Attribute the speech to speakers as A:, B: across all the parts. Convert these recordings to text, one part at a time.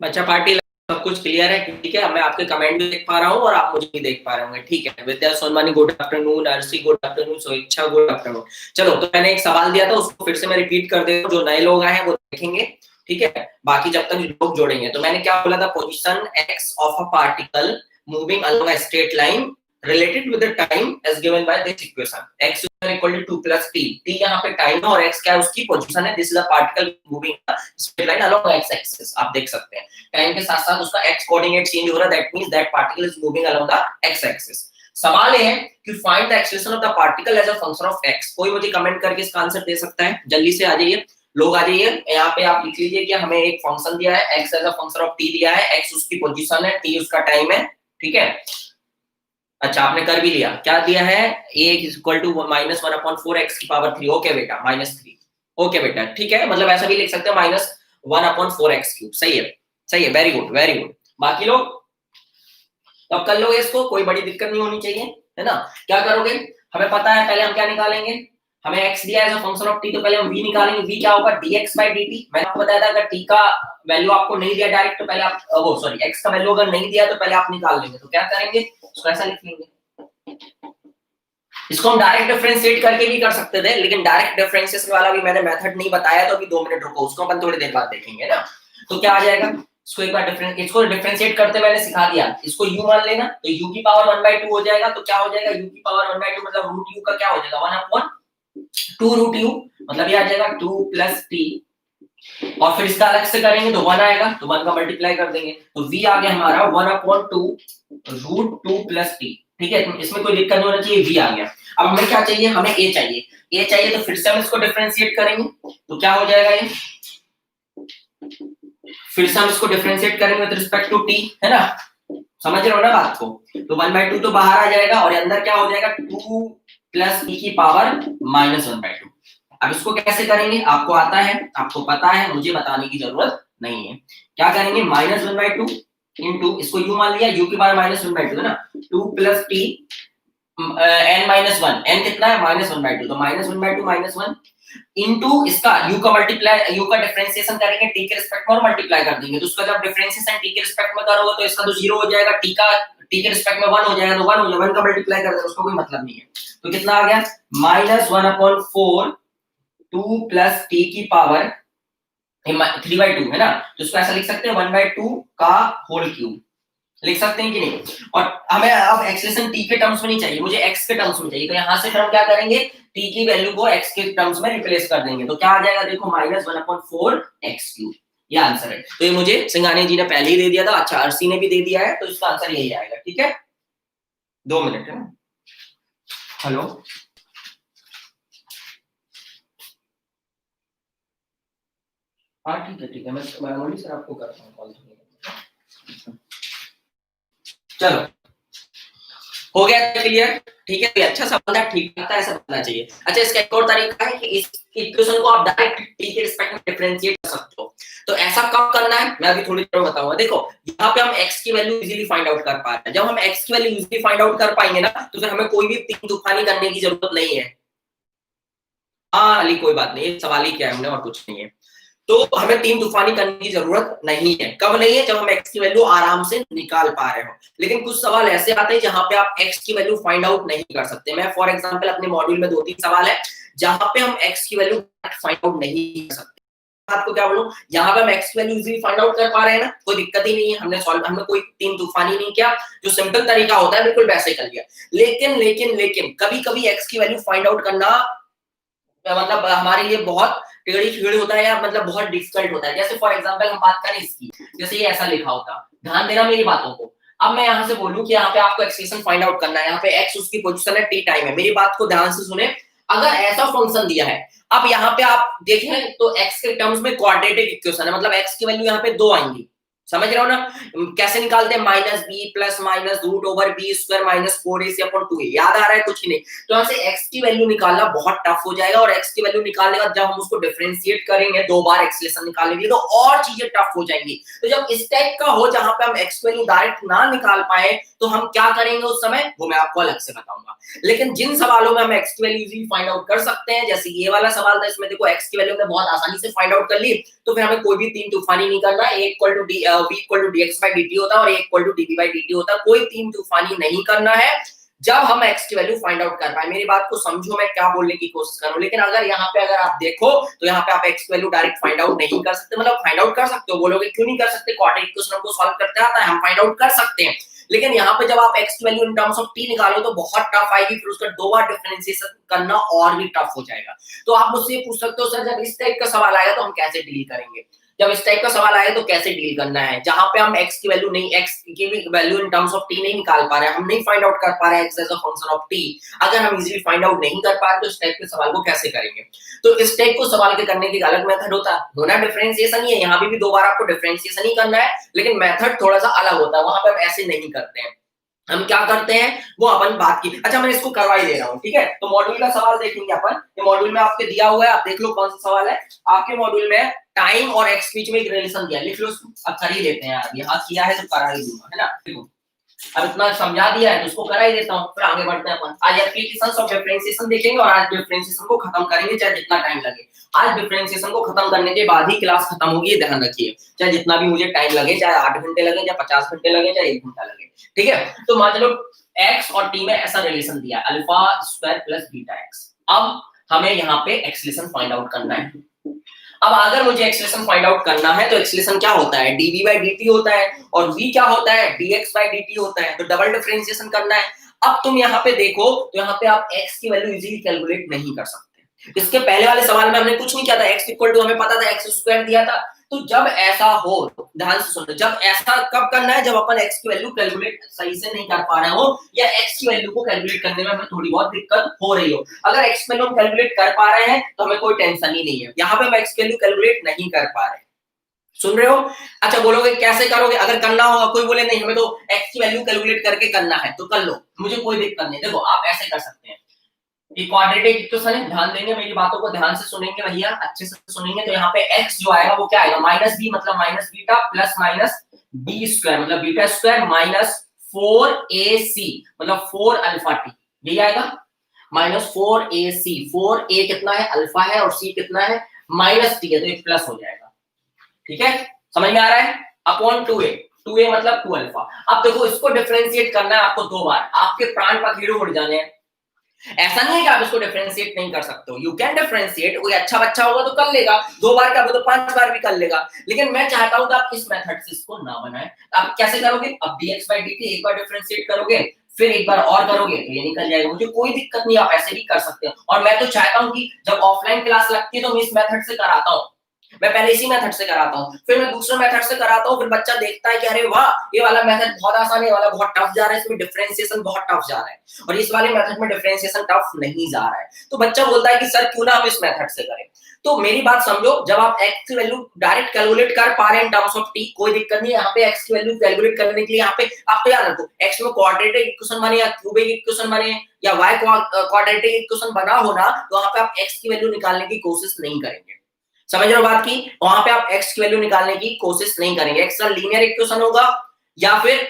A: बच्चा पार्टी सब कुछ क्लियर है? ठीक है, मैं आपके कमेंट भी देख पा रहा हूँ और आप मुझे भी देख पा रहे होंगे। ठीक है, Vidya Sonwani good afternoon, Arshi good afternoon, Swechha good afternoon. चलो, तो मैंने एक सवाल दिया था, उसको फिर से मैं रिपीट कर देता हूँ, जो नए लोग आए हैं वो देखेंगे। ठीक है, बाकी जब तक लोग जोड़ेंगे, तो मैंने क्या बोला था, position x of a particle moving along a straight line related with the time as given by this equation, x is equal to 2 plus t। t यहाँ पे टाइम है और x क्या है, उसकी पोजीशन है। This is a particle moving straight line along x axis. आप देख सकते हैं टाइम के साथ साथ उसका x कोऑर्डिनेट चेंज हो रहा है, that means that particle is moving along the x axis. सवाल ये है कि find the acceleration of the particle as a function of x। कोई मुझे कमेंट करके इसका आंसर दे सकता है? जल्दी से आ जाइए, लोग आ जाइए। यहाँ पे आप लिख लीजिए कि हमें एक फंक्शन दिया है, x as a function of t दिया है, x उसकी पोजीशन है, t उसका टाइम है। ठीक है, अच्छा आपने कर भी लिया। क्या दिया है, a equal to minus 1/4 x की पावर 3। ओके बेटा, -3। ओके बेटा, ठीक है, मतलब ऐसा भी लिख सकते हैं -1/4 x क्यूब। सही है, सही है, वेरी गुड वेरी गुड। बाकी लोग अब कर लोगे इसको, कोई बड़ी दिक्कत नहीं होनी चाहिए, है ना। क्या करोगे, हमें पता है पहले हम क्या निकालेंगे, हमें x दिया है as a function of t, तो पहले हम v निकालेंगे। v क्या होगा, dx/dt। मैंने आपको बताया था अगर t का वैल्यू आपको नहीं दिया डायरेक्ट, तो पहले आप वो सॉरी x का वैल्यू अगर नहीं दिया तो पहले आप निकाल लेंगे। तो क्या करेंगे, इसको ऐसा लिख लेंगे। इसको हम डायरेक्ट डिफरेंशिएट करके भी कर सकते थे, लेकिन डायरेक्ट डिफरेंशिएशन वाला भी मैंने मेथड नहीं बताया, तो अभी 2 मिनट रुको, उसको अपन थोड़ी देर बाद देखेंगे ना। तो क्या आ जाएगा, इसको एक बार इसको डिफरेंशिएट करते मैंने सिखा दिया। इसको u मान लेना, तो u की पावर 1/2 हो जाएगा। तो क्या हो जाएगा, u की पावर 1/2 मतलब रूट u का क्या हो जाएगा, 1/2 रूट u, मतलब ये आ जाएगा 2 प्लस t। और फिर इसका अलग से करेंगे तो 1 आएगा, तो 1 का मल्टीप्लाई कर देंगे, तो v आ गया हमारा 1/2 रूट 2 प्लस t। ठीक है, इसमें कोई दिक्कत नहीं होना चाहिए, v आ गया। अब हमें क्या चाहिए, हमें a चाहिए। a चाहिए तो फिर से हम इसको डिफरेंशिएट करेंगे, तो क्या हो जाएगा ये, फिर से हम इसको डिफरेंशिएट करेंगे विद रिस्पेक्ट टू t, है ना। समझ रहे हो ना बात को। तो 1/2 तो बाहर आ जाएगा और अंदर क्या हो जाएगा, 2 प्लस t की पावर -1/2। अब इसको कैसे करेंगे, आपको आता है, आपको पता है, मुझे बताने की जरूरत नहीं है। क्या करेंगे, -1/2 इनटू, इसको u मान लिया, u की पावर -1/2 है ना, 2 प्लस t n-1, n कितना है, -1/2, तो -1/2 -1 इनटू इसका u का मल्टीप्लाई, u का डिफरेंशिएशन करेंगे t के रिस्पेक्ट में और मल्टीप्लाई कर देंगे। तो उसका जब डिफरेंशिएशन t के रिस्पेक्ट में करोगे तो इसका तो 0 हो जाएगा, t के रिस्पेक्ट में 1 हो जाएगा, तो 1 हो जाएगा, 1 का मल्टीप्लाई कर देंगे, उसको कोई मतलब नहीं है। तो कितना आ गया, -1/4 2 प्लस t की पावर 3/2, है ना। तो इसको ऐसा लिख सकते हैं 1/2 का होल क्यूब, लिख सकते हैं कि नहीं। और हमें अब एक्सप्रेशन t के टर्म्स में नहीं चाहिए, मुझे x के टर्म्स में चाहिए। तो यहां से फिर हम क्या करेंगे, t की वैल्यू को x के टर्म्स में रिप्लेस कर देंगे। तो क्या आ जाएगा, देखो -1/4 x क्यूब, ये आंसर है। तो ये मुझे सिंघानी जी ने पहले ही दे दिया था, अच्छा अर्शी ने भी दे दिया है, तो इसका आंसर यही आएगा। ठीक है, 2 मिनट है। हेलो, हाँ ठीक है, मैं मौली सर आपको करता हूँ कॉल। चलो, हो गया क्लियर, ठीक है। अच्छा सा बंदा ठीक लगता है, ऐसा बनना चाहिए। अच्छा, इसका एक और तरीका है कि इस इक्वेशन को आप डायरेक्ट t के रिस्पेक्ट में डिफरेंशिएट कर सकते हो। तो ऐसा कब करना है, मैं अभी थोड़ी देर में बताऊंगा। देखो, यहाँ पे हम x की वैल्यू इजीली फाइंड आउट कर पा रहे हैं। जब हम x की वैल्यू इजीली फाइंड आउट कर पाएंगे ना, तो फिर हमें कोई भी तीन तूफानी करने की जरूरत नहीं है। हाँ अली, कोई बात नहीं, सवाल ही क्या है, हमने और कुछ नहीं है। तो हमें तीन तूफानी करने की जरूरत नहीं है। कब नहीं है, जब हम x की वैल्यू आराम से निकाल पा रहे हो। लेकिन कुछ सवाल ऐसे आते हैं जहां पे आप x की वैल्यू फाइंड आउट नहीं कर सकते। मैं फॉर एग्जांपल अपने मॉड्यूल में 2-3 सवाल है जहां पे हम x की वैल्यू फाइंड आउट नहीं कर सकते। आपको क्या बोलूं, यहाँ पे हम x की वैल्यू इजीली फाइंड आउट कर पा रहे हैं ना, कोई दिक्कत ही नहीं है। हमने कोई तीन तूफानी नहीं किया, जो सिंपल तरीका होता है बिल्कुल वैसे कर लिया। लेकिन कभी-कभी x की वैल्यू फाइंड आउट करना मतलब हमारे लिए बहुत टेढ़ी होता है, या मतलब बहुत डिफिकल्ट होता है। जैसे फॉर एग्जांपल हम बात करें इसकी, जैसे ये ऐसा लिखा होता, ध्यान देना मेरी बातों को। अब मैं यहाँ से बोलूं कि यहाँ पे आपको एक्सप्रेशन फाइंड आउट करना है, यहाँ पे x उसकी पोजीशन है, t टाइम है। मेरी बात को ध्यान से सुने, अगर ऐसा फंक्शन दिया है, अब यहाँ पे आप देखें तो x के टर्म्स में क्वाड्रेटिक इक्वेशन है, मतलब x की वैल्यू यहाँ पे 2 आएंगी। समझ रहे हो ना, कैसे निकालते हैं, -b plus minus root over b square minus 4ac/2a। याद आ रहा है कुछ नहीं। तो यहाँ से x की वैल्यू निकालना बहुत टफ हो जाएगा, और x की वैल्यू निकालने के बाद जब हम उसको डिफरेंशिएट करेंगे 2 बार एक्सप्रेशन निकालने के लिए, तो और चीजें टफ हो जाएंगी। तो जब इस टाइप का हो जहां पे हम x की वैल्यू डायरेक्ट ना निकाल पाए, तो हम क्या करेंगे उस समय, वो मैं आपको अलग से बताऊंगा। लेकिन जिन सवालों में हम x की वैल्यू इजीली फाइंड आउट कर सकते हैं, जैसे ये वाला सवाल था, इसमें देखो x की वैल्यू हमने बहुत आसानी से फाइंड आउट कर ली, तो फिर हमें कोई भी तीन तूफानी नहीं करना है। a equal to v equal to dx by dt होता है और a equal to dv by dt होता है। कोई तीन तूफानी नहीं करना है जब हम x की वैल्यू फाइंड आउट कर पाए। मेरी बात को समझो, मैं क्या बोलने की कोशिश कर रहा हूं। लेकिन अगर यहाँ पे अगर आप देखो तो यहाँ पे आप x की वैल्यू डायरेक्ट फाइंड आउट नहीं कर सकते, मतलब फाइंड आउट कर सकते हो, बोलोगे क्यों नहीं कर सकते, क्वाड्रेटिक इक्वेशन को सॉल्व करते आता है, हम फाइंड आउट कर सकते हैं। लेकिन यहाँ पे जब आप x की value in terms of t निकालो तो बहुत टफ आएगी, फिर उसका दो बार डिफरेंशिएशन करना और भी टफ हो जाएगा। तो आप मुझसे पूछ सकते हो सर जब इस टाइप का सवाल आएगा तो हम कैसे डील करेंगे। जब इस टाइप का सवाल आए तो कैसे डील करना है, जहां पे हम x की वैल्यू नहीं, x की value in terms of t नहीं निकाल पा रहे हैं, हम नहीं फाइंड आउट कर पा रहे हैं x as a function of t, अगर हम इजीली फाइंड आउट नहीं कर पा रहे तो इस टाइप के सवाल को कैसे करेंगे। तो इस टाइप को सवाल के करने की अलग मेथड होता है, होना डिफरेंशिएशन ही है, यहाँ भी दो बार आपको डिफरेंशिएशन ही करना है, लेकिन मेथड थोड़ा सा अलग होता है, वहां पे हम ऐसे नहीं करते हैं। हम क्या करते हैं वो अपन बात की। अच्छा मैं इसको करवा ही दे रहा हूँ, ठीक है। तो मॉड्यूल का सवाल देखेंगे अपन, ये मॉड्यूल में आपके दिया हुआ है, आप देख लो कौन सा सवाल है आपके मॉड्यूल में। टाइम और एक्स बीच में एक रिलेशन दिया, लिख लो उसको, अब कर ही लेते हैं यार, यहाँ किया है तो करा ही दूंगा, है ना। देखो अब इतना समझा दिया है तो उसको करा ही देता हूँ, फिर आगे बढ़ते हैं अपन। आज एप्लीकेशंस ऑफ डिफरेंशिएशन देखेंगे और आज डिफरेंशिएशन को खत्म करेंगे चाहे जितना टाइम लगे। आज डिफरेंशिएशन को खत्म करने के बाद ही क्लास खत्म होगी, ये ध्यान रखिए, चाहे जितना भी मुझे टाइम लगे, चाहे 8 घंटे लगे, चाहे 50 घंटे लगे, चाहे 1 घंटा लगे, ठीक है। तो मान लो x और t में ऐसा रिलेशन दिया alpha square plus beta x। अब हमें यहाँ पे एक्सलेशन फाइंड आउट करना है। अब अगर मुझे एक्सलेशन फाइंड आउट करना है तो एक्सलेशन क्या होता है, dv बाई dt होता है, और v क्या होता है, dx बाई dt होता है, तो डबल डिफरेंशिएशन करना है। अब तुम यहाँ पे देखो तो यहाँ पे आप x की वैल्यू इजीली कैलकुलेट नहीं कर सकते। इसके पहले वाले सवाल में हमने कुछ नहीं किया था, x इक्वल टू हमें पता था x स्क्वायर दिया था। तो जब ऐसा हो, ध्यान से सुनो, जब ऐसा कब करना है, जब अपन x की वैल्यू कैलकुलेट सही से नहीं कर पा रहे हो या x की वैल्यू को कैलकुलेट करने में हमें थोड़ी बहुत दिक्कत हो रही हो। अगर x की वैल्यू हम कैलकुलेट कर पा रहे हैं तो हमें कोई टेंशन ही नहीं है। यहाँ पे हम x की वैल्यू कैलकुलेट नहीं कर पा रहे, सुन रहे हो। अच्छा बोलोगे कैसे करोगे, अगर करना होगा, कोई बोले नहीं हमें तो x की वैल्यू कैलकुलेट करके करना है तो कर लो, मुझे कोई दिक्कत नहीं। देखो आप ऐसे कर सकते हैं, ये क्वाड्रेटिक इक्वेशन है, ध्यान देंगे, मेरी बातों को ध्यान से सुनेंगे भैया, अच्छे से सुनेंगे। तो यहाँ पे x जो आएगा वो क्या आएगा, माइनस बी मतलब minus beta plus minus B square मतलब बीटा स्क्वायर माइनस 4ac मतलब 4 अल्फा टी, यही आएगा माइनस 4ac। 4a कितना है, अल्फा है, और c कितना है, माइनस टी है, तो ये प्लस हो जाएगा, ठीक है, समझ में आ रहा है, अपॉन 2a। 2a मतलब 2 अल्फा। अब देखो इसको डिफरेंशिएट करना है आपको दो बार, आपके प्राण पखेरु उड़ जाने हैं। ऐसा नहीं है कि आप इसको डिफरेंशिएट नहीं कर सकते हो, यू कैन डिफरेंशिएट, कोई अच्छा बच्चा होगा तो कर लेगा, दो बार क्या तो 5 बार भी कर लेगा। लेकिन मैं चाहता हूं कि आप इस मेथड से इसको ना बनाएं। आप कैसे करोगे, अब dx by dt एक बार डिफरेंशिएट करोगे, फिर एक बार और करोगे तो ये निकल जाएगा, मुझे कोई दिक्कत नहीं, आप ऐसे भी कर सकते हो। और मैं तो चाहता हूं कि जब ऑफलाइन क्लास लगती है तो मैं इस मेथड से कराता हूं, मैं पहले इसी मेथड से कराता हूं, फिर मैं दूसरे मेथड से कराता हूं, फिर बच्चा देखता है कि अरे वाह ये वाला मेथड बहुत आसान है, ये वाला बहुत टफ जा रहा है, इसमें डिफरेंशिएशन बहुत टफ जा रहा है, और इस वाले मेथड में डिफरेंशिएशन टफ नहीं जा रहा है। तो बच्चा बोलता है कि सर क्यों ना हम इस मेथड से करें। तो मेरी बात समझो, जब आप x की वैल्यू डायरेक्ट कैलकुलेट कर पा रहे हैं इन टर्म्स ऑफ t, कोई दिक्कत नहीं है। यहाँ पे x की वैल्यू कैलकुलेट करने के लिए यहाँ पे आप तो याद रखो, x में क्वाड्रेटिक इक्वेशन बने या क्यूबिक इक्वेशन बने या y क्वाड्रेटिक इक्वेशन बना होना, तो वहां पे आप x की वैल्यू निकालने की कोशिश नहीं करेंगे, समझ रहे हो बात की। वहां पे आप x की वैल्यू निकालने की कोशिश नहीं करेंगे, x का लीनियर इक्वेशन होगा या फिर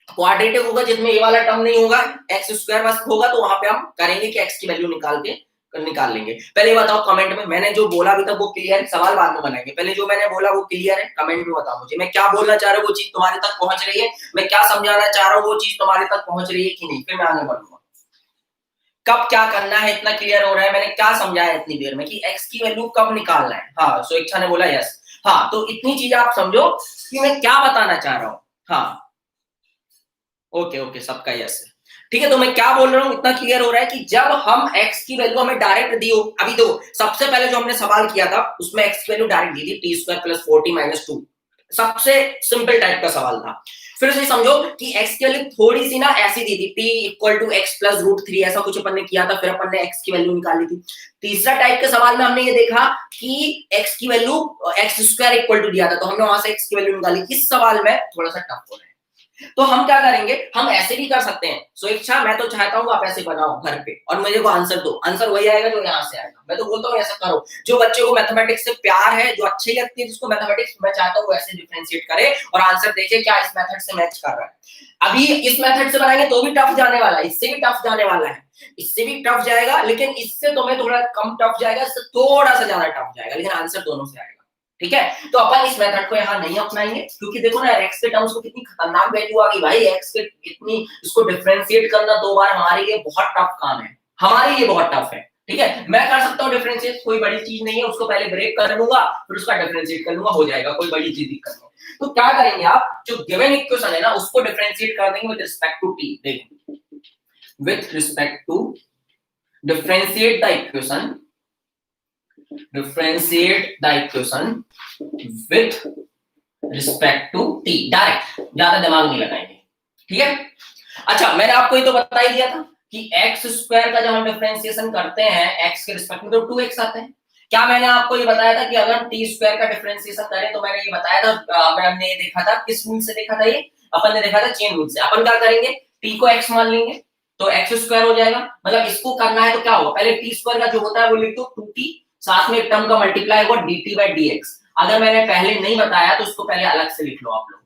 A: क्वाड्रेटिक होगा जिसमें ये वाला टर्म नहीं होगा, x स्क्वायर बस होगा, तो वहां पे हम करेंगे कि x की वैल्यू निकाल लेंगे। पहले बताओ कमेंट में, मैंने जो बोला अभी तक वो क्लियर है, सवाल बाद में बनाएंगे, पहले जो मैंने बोला वो क्लियर है, कमेंट में बताओ मुझे, मैं क्या बोलना चाह रहा हूँ वो चीज तुम्हारे तक पहुंच रही है, मैं क्या समझाना चाह रहा हूँ वो चीज तुम्हारे तक पहुंच रही है कि नहीं, फिर मैं आगे बढ़ूंगा। कब क्या करना है इतना क्लियर हो रहा है, मैंने क्या समझाया इतनी देर में कि x की वैल्यू कब निकालना है। हाँ सो इच्छा ने बोला यस, हाँ तो इतनी चीज आप समझो कि मैं क्या बताना चाह रहा हूँ। हाँ ओके ओके सबका यस है, ठीक है। तो मैं क्या बोल रहा हूँ इतना क्लियर हो रहा है कि जब हम x की वैल्यू हमें डायरेक्ट दी हो, अभी दो सबसे पहले जो हमने सवाल किया था उसमें x की वैल्यू डायरेक्ट दी थी T square plus 4t minus 2, सबसे सिंपल टाइप का सवाल था। फिर से समझो कि x की वैल्यू थोड़ी सी ना ऐसी दी थी, t equal to x plus root 3 ऐसा कुछ अपन ने किया था, फिर अपन ने x की वैल्यू निकाली थी। तीसरा टाइप के सवाल में हमने ये देखा कि x की value x square equal to दिया था, तो हमने वहां से x की वैल्यू निकाली। इस सवाल में थोड़ा सा टफ हो रहा है, तो हम क्या करेंगे, हम ऐसे भी कर सकते हैं। सो इच्छा मैं तो चाहता हूँ आप ऐसे बनाओ घर पे और मुझे को आंसर दो, आंसर वही आएगा जो यहाँ से आएगा। मैं तो बोलता हूँ ऐसा करो, जो बच्चे को मैथमेटिक्स से प्यार है, जो अच्छी लगती है जिसको मैथमेटिक्स, मैं चाहता हूँ ऐसे डिफरेंशिएट करे और आंसर देखे क्या इस मेथड से मैच कर रहा है। अभी इस मेथड से बनाएंगे तो भी टफ जाने वाला है, इससे भी टफ जाने वाला है, इससे भी टफ जाएगा, लेकिन इससे तुम्हें थोड़ा कम टफ जाएगा, इससे थोड़ा सा ज्यादा टफ जाएगा, लेकिन आंसर दोनों से आएगा, ठीक है, तो अपन इस मेथड को यहाँ नहीं अपनाएंगे, क्योंकि देखो ना x के टर्म्स में कितनी खतरनाक वैल्यू आ गई भाई, x के इतनी, इसको डिफरेंशिएट करना दो बार हमारे लिए बहुत टफ काम है, हमारे लिए बहुत टफ है। ठीक है, मैं कर सकता हूँ डिफरेंशिएट, कोई बड़ी चीज नहीं है, उसको पहले ब्रेक कर लूंगा फिर उसका डिफरेंशिएट कर लूंगा, हो जाएगा, कोई बड़ी चीज दिक्कत नहीं। तो क्या करेंगे आप, जो गिवन इक्वेशन है ना उसको डिफरेंशिएट कर देंगे विद रिस्पेक्ट टू t। देखो, with respect to, differentiate the equation, differentiate the equation with respect to t, direct, ज्यादा दिमाग नहीं लगाएंगे। ठीक है, अच्छा मैंने आपको ये तो बता ही दिया था कि x स्क्वायर का जब हम डिफरेंशिएशन करते हैं x के रिस्पेक्ट में तो 2x आता है। क्या मैंने आपको ये बताया था कि अगर हम t स्क्वायर का डिफरेंशिएशन करें, तो मैंने ये बताया था, हमने ये देखा था, किस रूल से देखा था, ये अपन ने देखा था चेन रूल से। अपन क्या करेंगे, t को x मान लेंगे तो x स्क्वायर हो जाएगा, मतलब इसको करना है तो क्या होगा, पहले t स्क्वायर का जो होता है वो लिख दो 2t, साथ में एक टर्म का मल्टीप्लाई होगा dt by dx। अगर मैंने पहले नहीं बताया तो उसको पहले अलग से लिख लो आप लोग।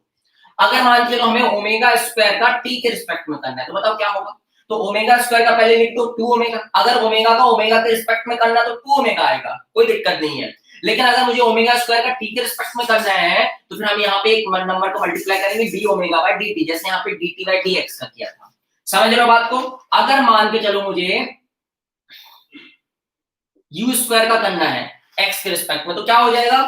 A: अगर मान चलो हमें ओमेगा स्क्वायर का t के रिस्पेक्ट में करना है, तो बताओ क्या होगा, तो ओमेगा स्क्वायर का पहले लिख दो 2 ओमेगा। अगर ओमेगा का ओमेगा के रिस्पेक्ट में करना तो 2 ओमेगा आएगा, कोई दिक्कत नहीं है। लेकिन अगर मुझे ओमेगा स्क्वायर का t के रिस्पेक्ट में करना है तो फिर हम यहाँ पे एक नंबर को मल्टीप्लाई करेंगे d ओमेगा by dt, जैसे यहाँ पे dt by dx का किया था। समझ रहे हो बात को। अगर मान के चलो मुझे u स्क्वायर का करना है x के रिस्पेक्ट में, तो क्या हो जाएगा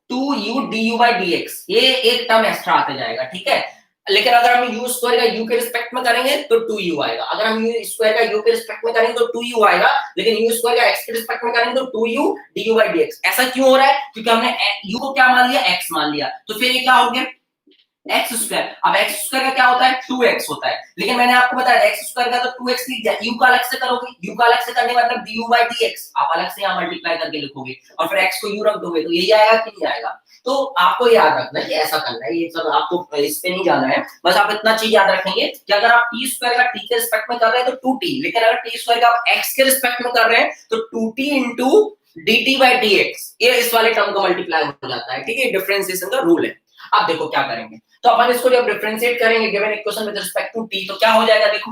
A: 2u du by dx, ये एक टर्म एक्स्ट्रा आता जाएगा। ठीक है, लेकिन अगर हम u स्क्वायर का u के रिस्पेक्ट में करेंगे तो 2u आएगा, अगर हम u स्क्वायर का u के रिस्पेक्ट में करेंगे तो 2u आएगा, लेकिन u स्क्वायर का x के रिस्पेक्ट में करेंगे तो 2u du by dx। ऐसा क्यों हो रहा है, क्योंकि हमने u को क्या मान लिया, x मान लिया, तो फिर ये क्या हो गया एक्स स्क्वायर। अब एक्स स्क्वायर का क्या होता है 2x होता है, लेकिन मैंने आपको बताया एक्स स्क्वायर का तो 2x लिख दिया, u का अलग से करोगे, u का अलग से करने मतलब du by dx, आप अलग से यहाँ मल्टीप्लाई करके लिखोगे और फिर x को u रख दोगे, तो यही आएगा कि नहीं आएगा। तो आपको याद रखना है कि ऐसा करना है, ये सब आपको इस पे नहीं जाना है, बस आप इतना चीज याद रखेंगे कि अगर आप t स्क्वायर का t के रिस्पेक्ट में कर रहे हैं तो 2t, लेकिन अगर t स्क्वायर का आप x के रिस्पेक्ट में कर रहे हैं तो 2t into dt by dx, ये इस वाले टर्म का मल्टीप्लाई हो जाता है। ठीक है, डिफरेंशिएशन का रूल है। अब देखो क्या करेंगे, तो अपन इसको जब डिफरेंशिएट करेंगे given equation with respect to t, तो क्या हो जाएगा, देखो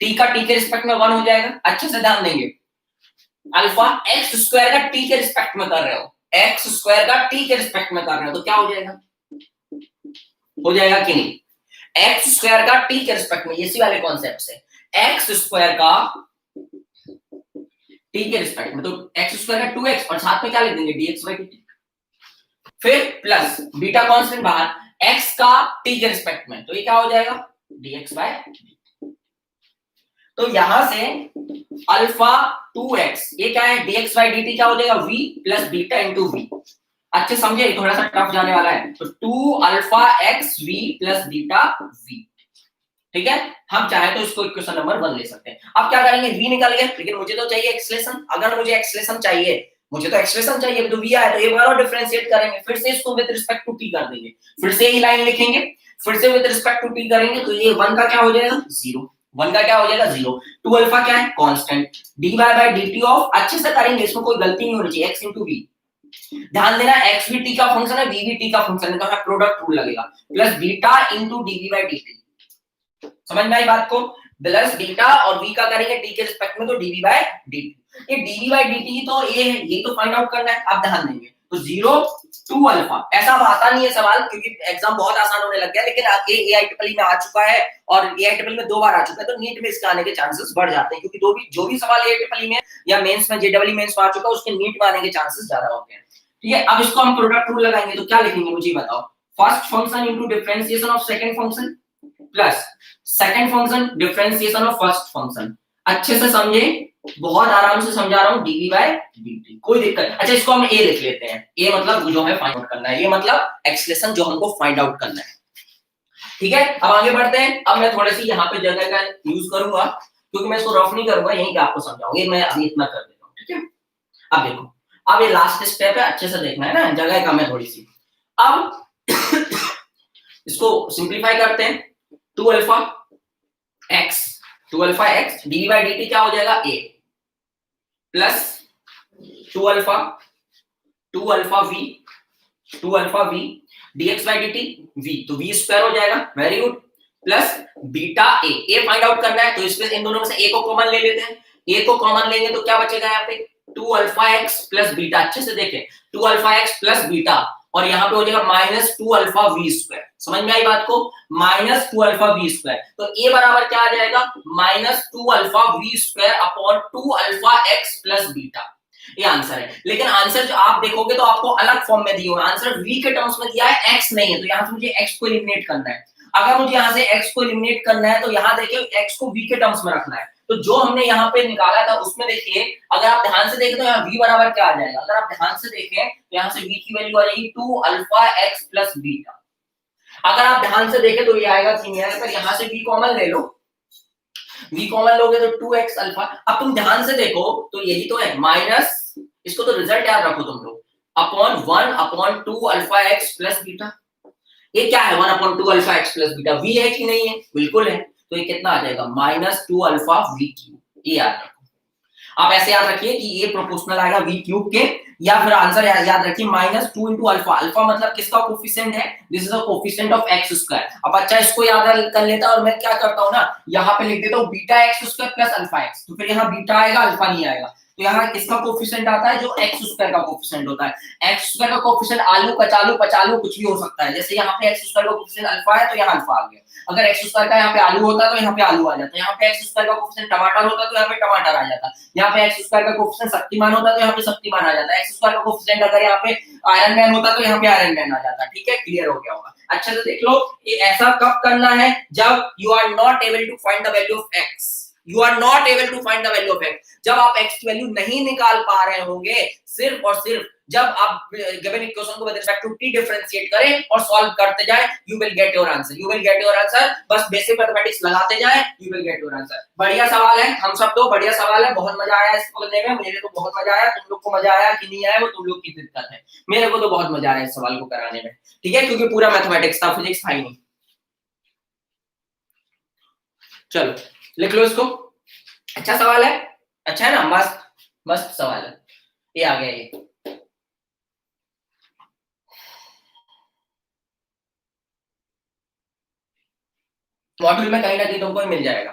A: t का t के रिस्पेक्ट में 1 हो जाएगा। अच्छे से ध्यान देंगे, अल्फा x स्क्वायर का t के रिस्पेक्ट में कर रहे हो, x स्क्वायर का t के रिस्पेक्ट में कर रहे हो, तो क्या हो जाएगा कि नहीं, x स्क्वायर का t के रिस्पेक्ट में, इसी वाले कॉन्सेप्ट से x स्क्वायर का t के रिस्पेक्ट में, तो x स्क्वायर का 2x और साथ में क्या लिख देंगे dx by dt, फिर प्लस बीटा कांस्टेंट बाहर x का t के रिस्पेक्ट में, तो ये क्या हो जाएगा dx by dt। तो यहां से अल्फा 2x, ये क्या है dx by dt, क्या हो जाएगा v plus beta into v। अच्छे समझे, थोड़ा सा टफ जाने वाला है, तो 2 alpha x v plus beta v। ठीक है, हम चाहे तो इसको इक्वेशन नंबर 1 ले सकते हैं। अब क्या करेंगे, v निकल गया, लेकिन मुझे तो चाहिए एक्सलेशन। अगर मुझे एक्सलेशन चाहिए, मुझे तो एक्सप्रेशन चाहिए, तो v आया तो एक बार और डिफरेंशिएट करेंगे, फिर से इसको विद रिस्पेक्ट टू t कर देंगे, फिर से यही लाइन लिखेंगे, फिर से विद रिस्पेक्ट टू t करेंगे, तो ये 1 का क्या हो जाएगा 0, 1 का क्या हो जाएगा 0, 2 अल्फा क्या है constant, dy by dt of, अच्छे से करेंगे, इसमें कोई गलती नहीं होनी चाहिए, x into v। ध्यान देना x भी t का फंक्शन है, v भी t का फंक्शन है, तो हमें प्रोडक्ट रूल लगेगा, plus beta into dv by dt। समझ में आई बात को, प्लस बीटा और v का करेंगे t के रिस्पेक्ट में, तो dv by dt। ये dv by dt तो ये तो फाइंड आउट करना है, आप ध्यान देंगे, तो 0 2 अल्फा। ऐसा आता नहीं है सवाल, क्योंकि एग्जाम बहुत आसान होने लग गया, लेकिन AIEEE में आ चुका है और AIEEE में 2 बार आ चुका है, तो नीट में इसके आने के चांसेस बढ़ जाते हैं, क्योंकि जो भी सवाल AIEEE में या मेंस में JEE मेंस में आ चुका है, उसके नीट में आने के चांसेस ज्यादा होते हैं। ठीक है, अब इसको हम प्रोडक्ट रूल लगाएंगे, तो क्या लिखेंगे मुझे बताओ, first function into differentiation of second function plus second function differentiation of first function. अच्छे से समझे, बहुत आराम से समझा रहा हूं, dv by dt, कोई दिक्कत। अच्छा, इसको हम a लिख लेते हैं, a मतलब जो हमें फाइंड आउट करना है, ये मतलब एक्सलेशन जो हमको फाइंड आउट करना है। ठीक है, अब आगे बढ़ते हैं। अब मैं थोड़ी सी यहाँ पे जगह का यूज करूंगा, क्योंकि मैं इसको रफ नहीं करूंगा, यहीं पे आपको समझाऊंगा, मैं अभी इतना कर देता हूँ। ठीक है, अब देखो, अब ये लास्ट स्टेप है, अच्छे से देखना है ना, जगह कम है थोड़ी सी। अब इसको सिंप्लीफाई करते हैं, 2 alpha x dv by dt क्या हो जाएगा a plus 2 alpha v dx by dt v, तो v स्क्वायर हो जाएगा, very good, plus beta a find out करना है, तो इसमें इन दोनों में से a को कॉमन ले लेते हैं, a को कॉमन लेंगे तो क्या बचेगा यहाँ पे 2 अल्फा x प्लस बीटा। अच्छे से देखें, 2 अल्फा x प्लस बीटा, और यहाँ पे हो जाएगा -2 अल्फा वी स्क्वायर। समझ में आई बात को? -2 अल्फा वी स्क्वायर। तो ए बराबर क्या आ जाएगा? -2 alpha v square upon 2 alpha x plus beta. ये आंसर है। लेकिन आंसर जो आप देखोगे तो आपको अलग फॉर्म में दिया हुआ है। आंसर वी के टर्म्स में दिया है, एक्स नहीं है, तो यहाँ से मुझे एक्स को एलिमिनेट करना है। अगर मुझे यहाँ से एक्स को एलिमिनेट करना है तो यहाँ देखिए एक्स को वी के टर्म्स में रखना है। तो जो हमने यहाँ पे निकाला था उसमें देखिए, अगर आप ध्यान से देखें तो यहाँ v बराबर क्या आ जाएगा? अगर आप ध्यान से देखें तो यहाँ से v की वैल्यू आ जाएगी 2 अल्फा एक्स प्लस बीटा। अगर आप ध्यान से देखें तो ये आएगा कि नहीं आएगा? पर यहाँ से v कॉमन ले लो, v कॉमन लोगे तो 2x अल्फा। अब तुम ध्यान से देखो तो यही तो है, माइनस, इसको तो रिजल्ट याद रखो तुम लोग, upon 1 upon 2 alpha x plus beta. ये क्या है? 1 upon 2 alpha x plus beta. v है कि नहीं है? बिल्कुल है। तो ये कितना आ जाएगा? -2 अल्फा वी क्यूब। ये याद रखो। आप ऐसे याद रखिए कि ये प्रोपोर्शनल आएगा वी क्यूब के, या फिर आंसर याद रखिए -2 इंटू अल्फा। अल्फा मतलब किसका कोफिशिएंट है? This is the coefficient of x square. अब अच्छा इसको याद कर लेता और मैं क्या करता हूं ना, यहाँ पे लिख देता हूँ beta x square plus alpha x. तो फिर यहाँ बीटा आएगा, अल्फा नहीं आएगा। तो यहाँ किसका कोफिशिएंट आता है? जो एक्स स्क्वायर का कोफिशिएंट होता है। एक्स स्क्वायर का कोफिशिएंट आलू, कचालू, पचालू कुछ भी हो सकता है। जैसे यहाँ पे एक्स स्क्वायर का कोफिशिएंट अल्फा है तो यहाँ अल्फा आ गया। अगर एक्स स्क्वायर का यहाँ पे आलू होता तो यहाँ पे आलू आ जाता। यहाँ पे एक्स स्क्वायर का कोफिशिएंट टमाटर होता तो यहाँ पे टमाटर आ जाता। यहाँ पे एक्स स्क्वायर का कोफिशिएंट शक्तिमान होता तो यहाँ पे शक्तिमान आ जाता। एक्स स्क्वायर का कोफिशिएंट अगर यहाँ पे आयरन मैन होता तो यहाँ पे आयरन मैन आ जाता। ठीक है, क्लियर हो गया होगा। अच्छा से देख लो, ये ऐसा कब करना है? जब you are not able to find the value of x. You are not able to find the value of x, जब आप एक्स की वैल्यू नहीं निकाल पा रहे होंगे, सिर्फ और सिर्फ जब आप गिवन इक्वेशन को with respect to t differentiate करें और सॉल्व करते जाएं, you will get your answer. You will get your answer. बस बेसिक मैथमेटिक्स लगाते जाएं, you will get your answer. बढ़िया सवाल है, हम सब तो बढ़िया सवाल है, बहुत मजा आया इसको करने में। मेरे को बहुत मजा आया, तुम लोग को मजा आया कि नहीं आया वो तुम लोग की दिक्कत है। मेरे को तो बहुत मजा आया इस सवाल को कराने में। ठीक है, क्योंकि पूरा मैथमेटिक्स था, फिजिक्स था ही नहीं। चलो लिख लो इसको। अच्छा सवाल है, अच्छा है ना? मस्त मस्त सवाल है। ये आ गया। ये मॉड्यूल में कहीं ना कहीं तुमको मिल जाएगा।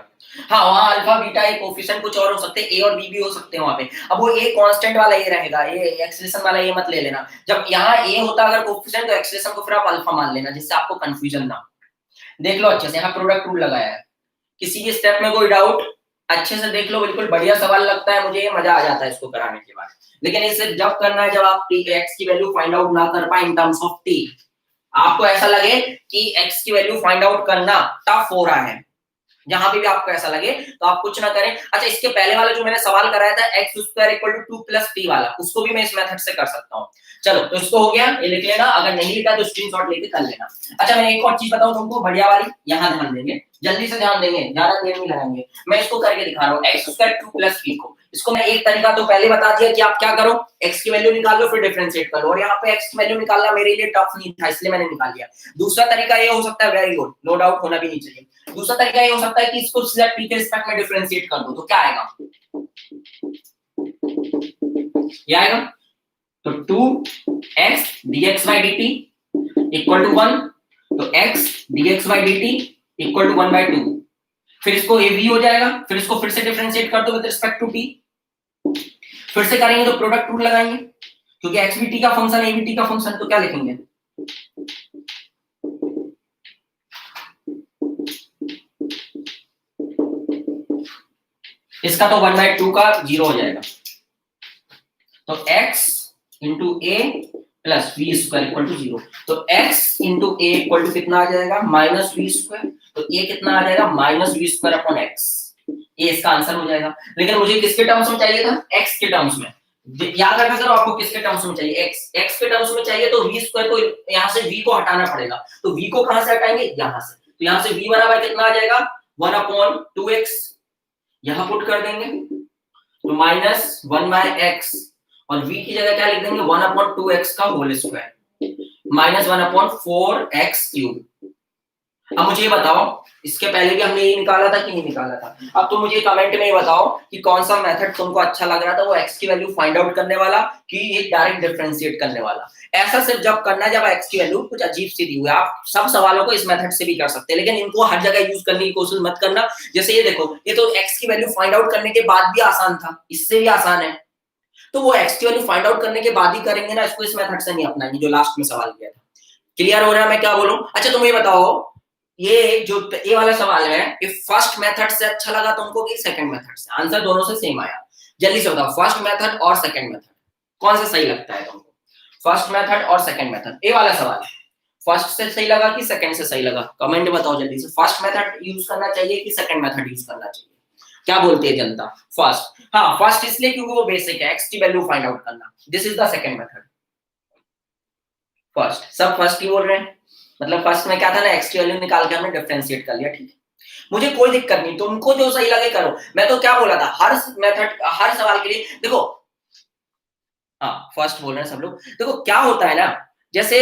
A: हाँ, वहां अल्फा बीटा एक कोफिशिएंट कुछ और हो सकते हैं, ए और बी भी हो सकते हैं वहां पे। अब वो ए कांस्टेंट वाला ये रहेगा, ये एक्सेलेरेशन वाला ये मत ले लेना। जब यहाँ ए होता अगर कोफिशिएंट तो एक्सेलेरेशन को फिर आप अल्फा मान लेना, जिससे आपको कंफ्यूजन ना। देख लो अच्छे से, यहाँ प्रोडक्ट रूल लगाया है। किसी भी स्टेप में कोई डाउट अच्छे से देख लो। बिल्कुल बढ़िया सवाल लगता है मुझे, मजा आ जाता है इसको कराने के बाद। लेकिन इसे जब करना है जब आप एक्स की वैल्यू फाइंड आउट ना कर पाए इन टर्म्स ऑफ टी, आपको ऐसा लगे कि एक्स की वैल्यू फाइंड आउट करना टफ हो रहा है, जहां पे भी आपको ऐसा लगे तो आप कुछ ना करें। अच्छा, इसके पहले वाला जो मैंने सवाल कराया था x square equal to 2 plus t वाला, उसको भी मैं इस मेथड से कर सकता हूँ। चलो तो इसको हो गया, ये लिख लेना। अगर नहीं लिखा तो स्क्रीनशॉट लेके कर लेना। अच्छा, मैं एक और चीज बताऊं तुमको, बढ़िया वाली, यहाँ ध्यान देंगे, जल्दी से ध्यान देंगे, ज्यादा देर नहीं लगाएंगे। मैं इसको करके दिखा रहा हूँ, एक्स स्क्वायर 2 प्लस टी को। इसको मैं एक तरीका तो पहले बता दिया कि आप क्या करो, एक्स की वैल्यू निकाल लो फिर डिफरेंशिएट कर लो। और यहाँ पे एक्स की वैल्यू निकालना मेरे लिए टफ नहीं था, इसलिए मैंने निकाल लिया। दूसरा तरीका ये हो सकता है, वेरी गुड, नो डाउट, होना भी नहीं चाहिए। दूसरा तरीका ये हो सकता है कि इसको सीधा टी के रिस्पेक्ट में डिफरेंशिएट कर दो, तो क्या आएगा? ये आएगा तो 2x dx by dt equal to 1, तो x dx by dt equal to 1/2। फिर इसको a v हो जाएगा, फिर इसको फिर से डिफरेंशिएट कर दो विद रिस्पेक्ट टू t। फिर से करेंगे तो प्रोडक्ट रूल लगाएंगे, क्योंकि x भी t का फंक्शन a भी t का फंक्शन, तो क्या लिखेंगे? इसका तो 1/2 का 0 हो जाएगा। तो x into a plus v square equal to 0। तो x into a equal to कितना आ जाएगा? Minus v square. तो ए कितना आ जाएगा? Minus v square upon x. ये इसका आंसर हो जाएगा। लेकिन मुझे किसके टर्म्स में चाहिए था? x के टर्म्स में। याद रखा करो, आपको किसके टर्म्स में चाहिए? x के टर्म्स में चाहिए तो वी स्क्वायर को यहाँ से v को हटाना पड़ेगा। तो v को कहां से हटाएंगे? यहाँ से। तो यहाँ से v बराबर कितना आ जाएगा? 1/2x। यहाँ पुट कर देंगे तो माइनस 1/x, और v की जगह क्या लिख देंगे? 1/2x का whole square minus 1/4x cube. अब मुझे ये बताओ, इसके पहले भी हमने ये निकाला था कि नहीं निकाला था? अब तो मुझे कमेंट में ये बताओ कि कौन सा मेथड तुमको अच्छा लग रहा था, वो x की वैल्यू फाइंड आउट करने वाला कि ये डायरेक्ट डिफरेंशिएट करने वाला। ऐसा सिर्फ जब करना है जब x की वैल्यू कुछ अजीब सी दी हुई है। आप सब सवालों को इस मेथड से भी कर सकते हैं, लेकिन इनको हर जगह यूज करने की कोशिश मत करना। जैसे ये देखो, ये तो x की वैल्यू फाइंड आउट करने के बाद भी आसान था, इससे भी आसान है। तो वो एक्स की वैल्यू फाइंड आउट करने के बाद ही करेंगे ना, इसको इस मेथड से नहीं अपनाएंगे जो लास्ट में सवाल किया था। क्लियर हो रहा है मैं क्या बोलूं? अच्छा तुम ये बताओ, ये जो ये वाला सवाल है, ये फर्स्ट मेथड से अच्छा लगा तुमको कि सेकंड मेथड से? आंसर दोनों से सेम आया। जल्दी से बताओ, फर्स्ट मेथड और सेकंड मेथड कौन सा सही लगता है तुमको? फर्स्ट मेथड और सेकंड मेथड, ये वाला सवाल फर्स्ट से सही लगा कि सेकंड से सही लगा? कमेंट में बताओ जल्दी से, फर्स्ट मेथड यूज करना चाहिए कि सेकंड मेथड यूज करना चाहिए? क्या बोलती है जनता? फर्स्ट। हाँ फर्स्ट इसलिए क्योंकि वो बेसिक है, एक्स की वैल्यू फाइंड आउट करना। This is the second method. First, सब फर्स्ट ही बोल रहे हैं, मतलब फर्स्ट में क्या था ना, एक्स की वैल्यू निकाल के हमने डिफरेंशिएट कर लिया, ठीक है। मुझे कोई दिक्कत नहीं, तुमको जो सही लगे करो। मैं तो क्या बोला था, हर मेथड हर सवाल के लिए देखो, हाँ फर्स्ट बोल रहे हैं सब लोग। देखो क्या होता है ना, जैसे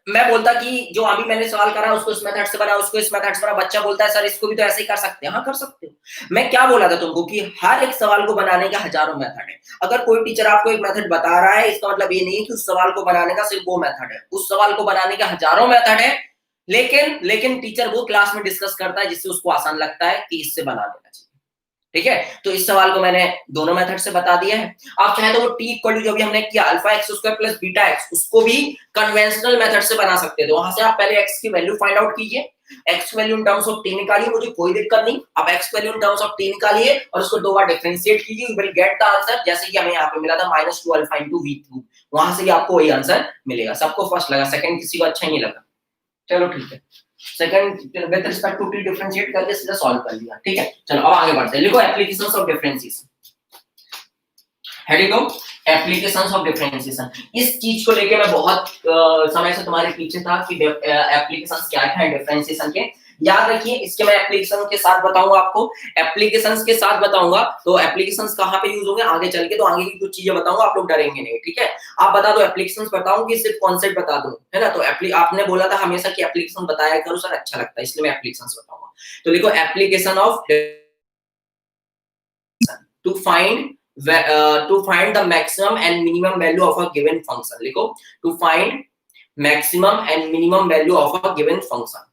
A: मैं बोलता कि जो अभी मैंने सवाल करा उसको इस मेथड से बना, उसको इस मेथड से बना, बच्चा बोलता है सर इसको भी तो ऐसे ही कर सकते हैं। हाँ कर सकते हो। मैं क्या बोला था तुमको कि हर एक सवाल को बनाने का हजारों मेथड है। अगर कोई टीचर आपको एक मेथड बता रहा है, इसका मतलब ये नहीं कि उस सवाल को बनाने का सिर्फ वो मेथड है, उस सवाल को बनाने का हजारों मेथड है। लेकिन टीचर वो क्लास में डिस्कस करता है जिससे उसको आसान लगता है कि इससे बना देना चाहिए, ठीक है। तो इस सवाल को मैंने दोनों मेथड से बता दिया है। आप चाहे तो वो टी इक्वल टू जो भी हमने किया alpha x square plus beta x, उसको भी कन्वेंशनल मेथड से बना सकते थे। वहां से आप पहले एक्स की वैल्यू फाइंड आउट कीजिए, x value in terms of T निकालिए, मुझे कोई दिक्कत नहीं। आप x value in terms of T निकालिए और उसको दो बार डिफरेंशिएट कीजिए, you will get the answer. जैसे कि हमें यहाँ पे मिला था -2 अल्फा इनटू वी क्यूब, वहां से भी आपको वही आंसर मिलेगा। सबको फर्स्ट लगा, सेकंड किसी को अच्छा नहीं लगा, चलो ठीक है। Second with respect to t differentiate करके सीधा सॉल्व कर लिया, ठीक है। चलो अब आगे बढ़ते हैं, लिखो एप्लीकेशंस ऑफ डिफरेंशिएशन। हेडिंग को एप्लीकेशंस ऑफ डिफरेंशिएशन। इस चीज को लेके मैं बहुत समय से तुम्हारे पीछे था कि एप्लीकेशंस क्या है डिफरेंशिएशन के। याद रखिए, इसके मैं एप्लीकेशन के साथ बताऊंगा आपको, एप्लीकेशंस के साथ बताऊंगा। तो एप्लीकेशंस कहां पे यूज होंगे आगे चल के, तो आगे की कुछ चीजें बताऊंगा, आप लोग डरेंगे नहीं, ठीक है। आप बता दो एप्लीकेशंस बताऊं कि सिर्फ कॉन्सेप्ट बता दूं, है ना। तो आपने बोला था हमेशा कि एप्लीकेशन बताया करो सर, अच्छा लगता है, इसलिए मैं एप्लीकेशंस बताऊंगा। तो लिखो application of to find to find the maximum and minimum value of a given function। लिखो to find maximum and minimum value of a given function।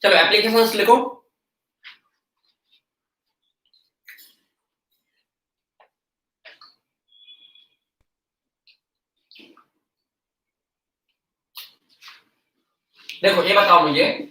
A: चलो एप्लीकेशंस लिखो। देखो ये बताओ मुझे,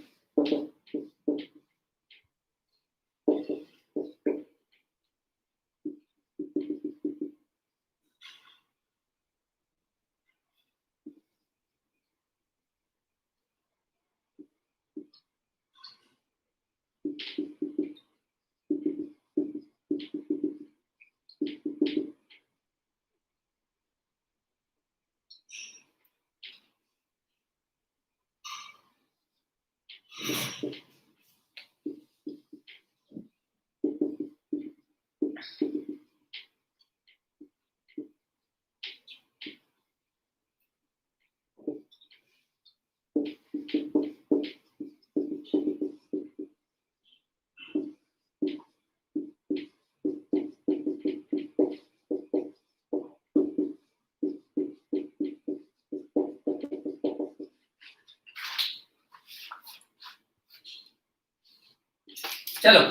A: चलो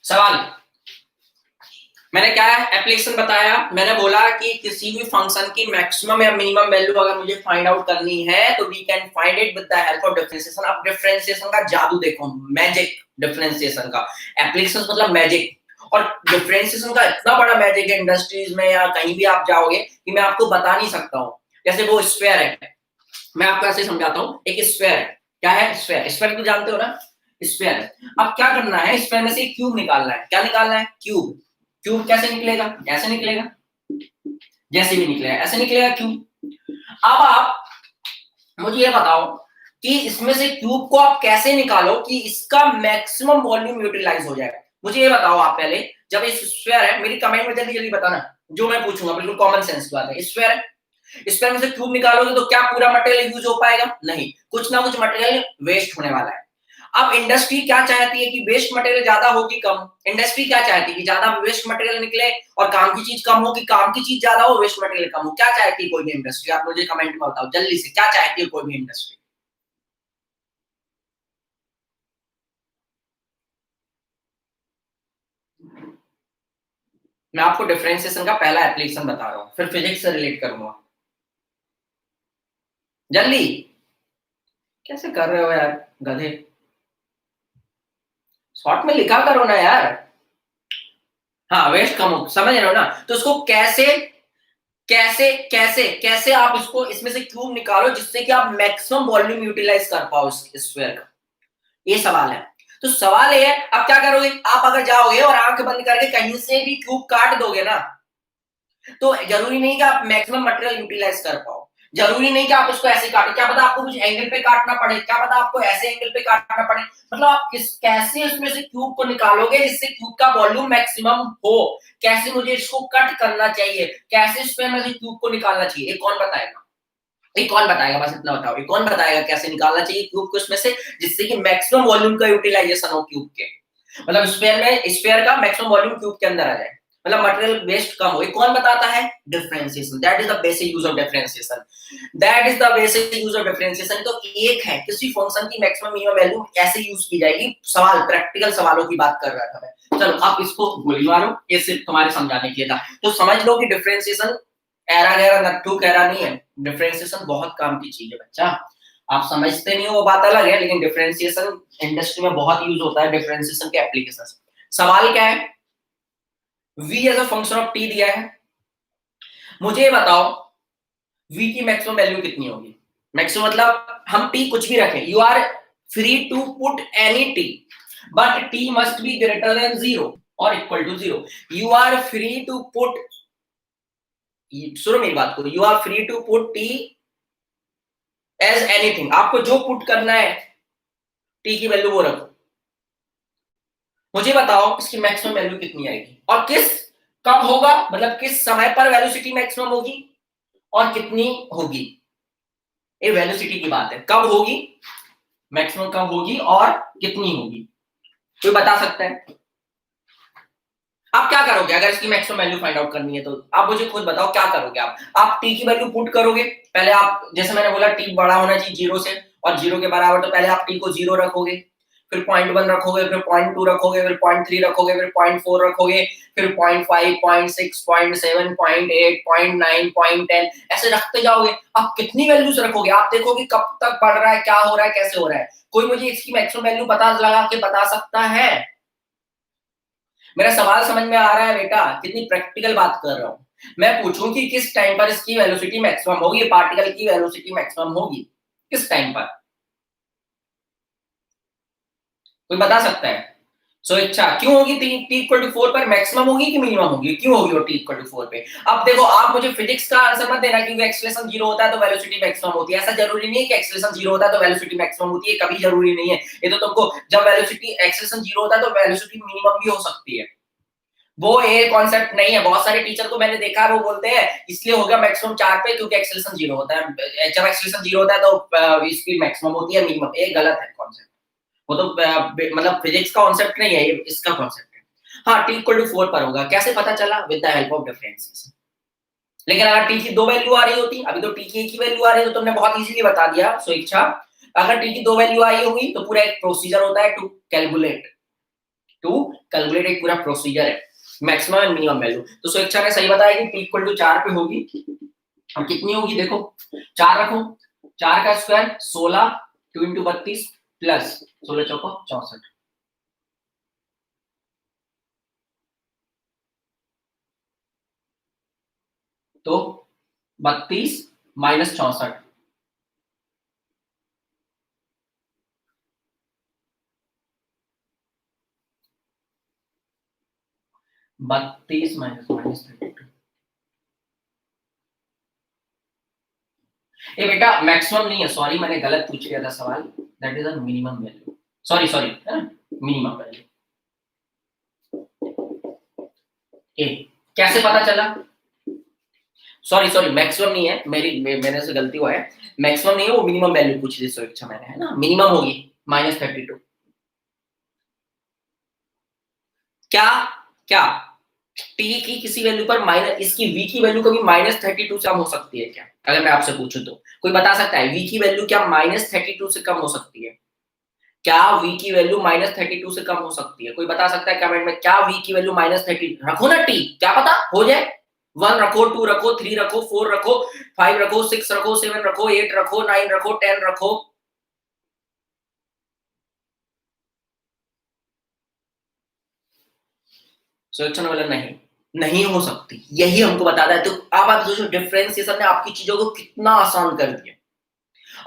A: सवाल मैंने क्या एप्लीकेशन बताया, मैंने बोला कि किसी भी फंक्शन की मैक्सिमम या मिनिमम वैल्यू अगर मुझे फाइंड आउट करनी है तो we can find it with the help of differentiation. अब डिफरेंशिएशन का जादू देखो, मैजिक डिफरेंशिएशन का, एप्लीकेशन मतलब मैजिक, और डिफरेंशिएशन का इतना बड़ा मैजिक है इंडस्ट्रीज में या कहीं भी आप जाओगे कि मैं आपको बता नहीं सकता हूँ। जैसे वो स्फीयर है, मैं आपको ऐसे समझाता हूँ, एक स्फीयर है, क्या है स्फीयर, स्फीयर तो जानते हो ना, स्फीयर है। अब क्या करना है, स्फीयर में से क्यूब निकालना है, क्या निकालना है, क्यूब। क्यूब कैसे निकलेगा, ऐसे निकलेगा, जैसे भी निकलेगा ऐसे निकलेगा क्यूब। अब आप मुझे ये बताओ कि इसमें से क्यूब को आप कैसे निकालो कि इसका मैक्सिमम वॉल्यूम यूटिलाइज हो जाए। मुझे ये बताओ आप पहले, जब ये स्फीयर है, मेरी कमेंट में जल्दी जल्दी बताना, जो मैं पूछूंगा बिल्कुल कॉमन सेंस की बात है। स्फीयर है, स्फीयर में से क्यूब निकालोगे तो क्या पूरा मटेरियल यूज हो पाएगा, नहीं, कुछ ना कुछ मटेरियल वेस्ट होने वाला है। अब इंडस्ट्री क्या चाहती है कि वेस्ट मटेरियल ज्यादा हो कि कम, इंडस्ट्री क्या चाहती है कि ज्यादा वेस्ट मटेरियल निकले और काम की चीज कम हो, कि काम की चीज ज्यादा हो वेस्ट मटेरियल कम हो, क्या चाहती है कोई भी इंडस्ट्री, आप मुझे कमेंट में बताओ जल्दी से, क्या चाहती है कोई भी इंडस्ट्री। मैं आपको डिफरेंशिएशन का पहला एप्लीकेशन बता रहा हूं, फिर फिजिक्स से रिलेट करूंगा। जल्दी, कैसे कर रहे हो यार गधे, शॉर्ट में लिखा करो ना यार। हाँ, वेस्ट कम हो, समझ रहे हो ना, तो उसको कैसे कैसे कैसे कैसे आप इसको इसमें से क्यूब निकालो जिससे कि आप मैक्सिमम वॉल्यूम यूटिलाइज कर पाओ इस स्फीयर का, ये सवाल है। तो सवाल ये है, अब क्या करोगे आप, अगर जाओगे और आंख बंद करके कहीं से भी क्यूब काट दोगे ना, तो जरूरी नहीं कि आप मैक्सिमम मटेरियल यूटिलाइज कर पाओ, जरूरी नहीं कि आप उसको ऐसे काटो, क्या पता आपको कुछ एंगल पे काटना पड़े, क्या पता आपको ऐसे एंगल पे काटना पड़े, मतलब आप किस कैसे उसमें से क्यूब को निकालोगे जिससे क्यूब का वॉल्यूम मैक्सिमम हो, कैसे मुझे इसको कट करना चाहिए, कैसे इसमें में से क्यूब को निकालना चाहिए, ये कौन बताएगा, ये कौन बताएगा, बस इतना बताओ, ये कौन बताएगा कैसे निकालना चाहिए क्यूब को इसमें से जिससे कि मैक्सिमम वॉल्यूम का यूटिलाइजेशन हो क्यूब के, मतलब स्फीयर का मैक्सिमम वॉल्यूम क्यूब के अंदर आ जाए, मतलब मटेरियल वेस्ट कम हो, ये कौन बताता है, differentiation, that is the basic use of differentiation, that is the basic use of differentiation. तो एक है किसी फंक्शन की मैक्सिमम मिनिमम वैल्यू ऐसे यूज की जाएगी, सवाल प्रैक्टिकल सवालों की बात कर रहा था मैं, चलो आप इसको गोली मारो, ये सिर्फ तुम्हारे समझाने के लिए था, तो समझ लो कि डिफरेंशिएशन एरा गैरा नट्टू कहरा नहीं है, डिफरेंशिएशन बहुत काम की चीज है बच्चा, आप समझते नहीं हो वो बात अलग है, लेकिन डिफरेंशिएशन इंडस्ट्री में बहुत यूज होता है, डिफरेंशिएशन के एप्लीकेशन। सवाल क्या है, v as a function of t दिया है, मुझे बताओ v की मैक्सिमम वैल्यू कितनी होगी, मैक्सिमम मतलब हम t कुछ भी रखें, you are free to put any t but t must be greater than 0 और equal to 0, you are free to put, सुनो मेरी बात को, you are free to put t as anything, आपको जो पुट करना है t की वैल्यू वो रखो, मुझे बताओ इसकी मैक्सिमम वैल्यू कितनी आएगी और किस कब होगा, मतलब किस समय पर वेलोसिटी मैक्सिमम होगी और कितनी होगी, ये वेलोसिटी की बात है, कब होगी मैक्सिमम, कब होगी और कितनी होगी, कोई बता सकता है। आप क्या करोगे अगर इसकी मैक्सिमम वैल्यू फाइंड आउट करनी है, तो आप मुझे खुद बताओ क्या करोगे आप टी की वैल्यू पुट करोगे, पहले आप जैसे मैंने बोला टी बड़ा होना चाहिए जीरो से और जीरो के बराबर, तो पहले आप टी को जीरो रखोगे, फिर 0.1 रखोगे, फिर 0.2 रखोगे, फिर 0.3 रखोगे, फिर 0.4 रखोगे, फिर 0.5, 0.6, 0.7, 0.8, 0.9, 0.10 ऐसे रखते जाओगे, आप कितनी वैल्यूज रखोगे, आप देखोगे कब तक बढ़ रहा है, क्या हो रहा है, कैसे हो रहा है, कोई मुझे इसकी मैक्सिमम वैल्यू पता लगा के बता सकता है। मेरा सवाल समझ में आ रहा है बेटा, कितनी प्रैक्टिकल बात कर रहा हूं, मैं पूछूं कि किस टाइम पर इसकी वेलोसिटी मैक्सिमम होगी, पार्टिकल की वेलोसिटी मैक्सिमम होगी किस टाइम पर, कोई बता सकता है। सो अच्छा क्यों होगी, t इक्वल टू 4 पर मैक्सिमम होगी कि मिनिमम होगी, क्यों होगी वो t इक्वल टू 4 पे। अब देखो आप मुझे फिजिक्स का आंसर मत देना क्योंकि एक्सेलरेशन 0 होता है तो वेलोसिटी मैक्सिमम होती है, ऐसा जरूरी नहीं है कि एक्सेलरेशन 0 होता है तो वेलोसिटी मैक्सिमम होती है, कभी जरूरी नहीं है, ये तो तुमको जब वेलोसिटी एक्सेलरेशन 0 होता है तो वेलोसिटी मिनिमम भी हो सकती है, वो ये कॉन्सेप्ट नहीं है, बहुत सारे टीचर को मैंने देखा है वो बोलते हैं इसलिए हो गया मैक्सिमम 4 पे क्योंकि एक्सेलरेशन 0 होता है, जब एक्सेलरेशन 0 होता है तो स्पीड मैक्सिमम होती है मिनिमम, ये गलत है कॉन्सेप्ट, वो तो मतलब फिजिक्स का कॉन्सेप्ट नहीं है, ये इसका कॉन्सेप्ट है। हाँ टी इक्वल टू 4 पर होगा, कैसे पता चला, with the help of differentiation, लेकिन अगर टी की दो वैल्यू आ रही होती, अभी तो टी की एक ही वैल्यू आ रही है तो तुमने बहुत इजीली बता दिया, सो इच्छा अगर टी की दो वैल्यू आई होगी तो पूरा एक प्रोसीजर होता है टू कैलकुलेट एक पूरा प्रोसीजर है, मैक्सिमम एंड मिनिमम वैल्यू। तो स्वेच्छा ने सही बताया कि टी इक्वल टू 4 पे होगी। अब कितनी होगी देखो, 4 रखो, 4 का स्क्वायर 16, 2 इंटू 32 प्लस 16 चौको 64, तो 32 माइनस 64, बत्तीस माइनस माइनस 32। ये बेटा मैक्सिमम नहीं है, सॉरी मैंने गलत पूछ लिया था सवाल, that is a minimum value, sorry sorry है ना, मिनिमम वैल्यू। ए कैसे पता चला, सॉरी सॉरी मैक्सिमम नहीं है, मेरे से गलती हुआ है, मैक्सिमम नहीं है, वो मिनिमम वैल्यू पूछ ली स्वेच्छा मैंने, है ना, मिनिमम होगी -32। क्या क्या टी की किसी वैल्यू पर माइनस, इसकी वी की वैल्यू कभी -32 से कम हो सकती है क्या? अगर मैं आपसे पूछूं तो कोई बता सकता है वी की वैल्यू क्या -32 से कम हो सकती है? क्या वी की वैल्यू -32 से कम हो सकती है? कोई बता सकता है कमेंट में, क्या वी की वैल्यू -30, रखो ना टी, क्या पता हो जाए, 1 रखो, 2 रखो, 3 रखो, 4 रखो, 5 रखो, 6 रखो, 7 रखो, 8 रखो, 9 रखो, 10 रखो। सोचने वाला नहीं, नहीं हो सकती, यही हमको बताता है। तो आप जो डिफरेंशिएशन ने आपकी चीजों को कितना आसान कर दिया,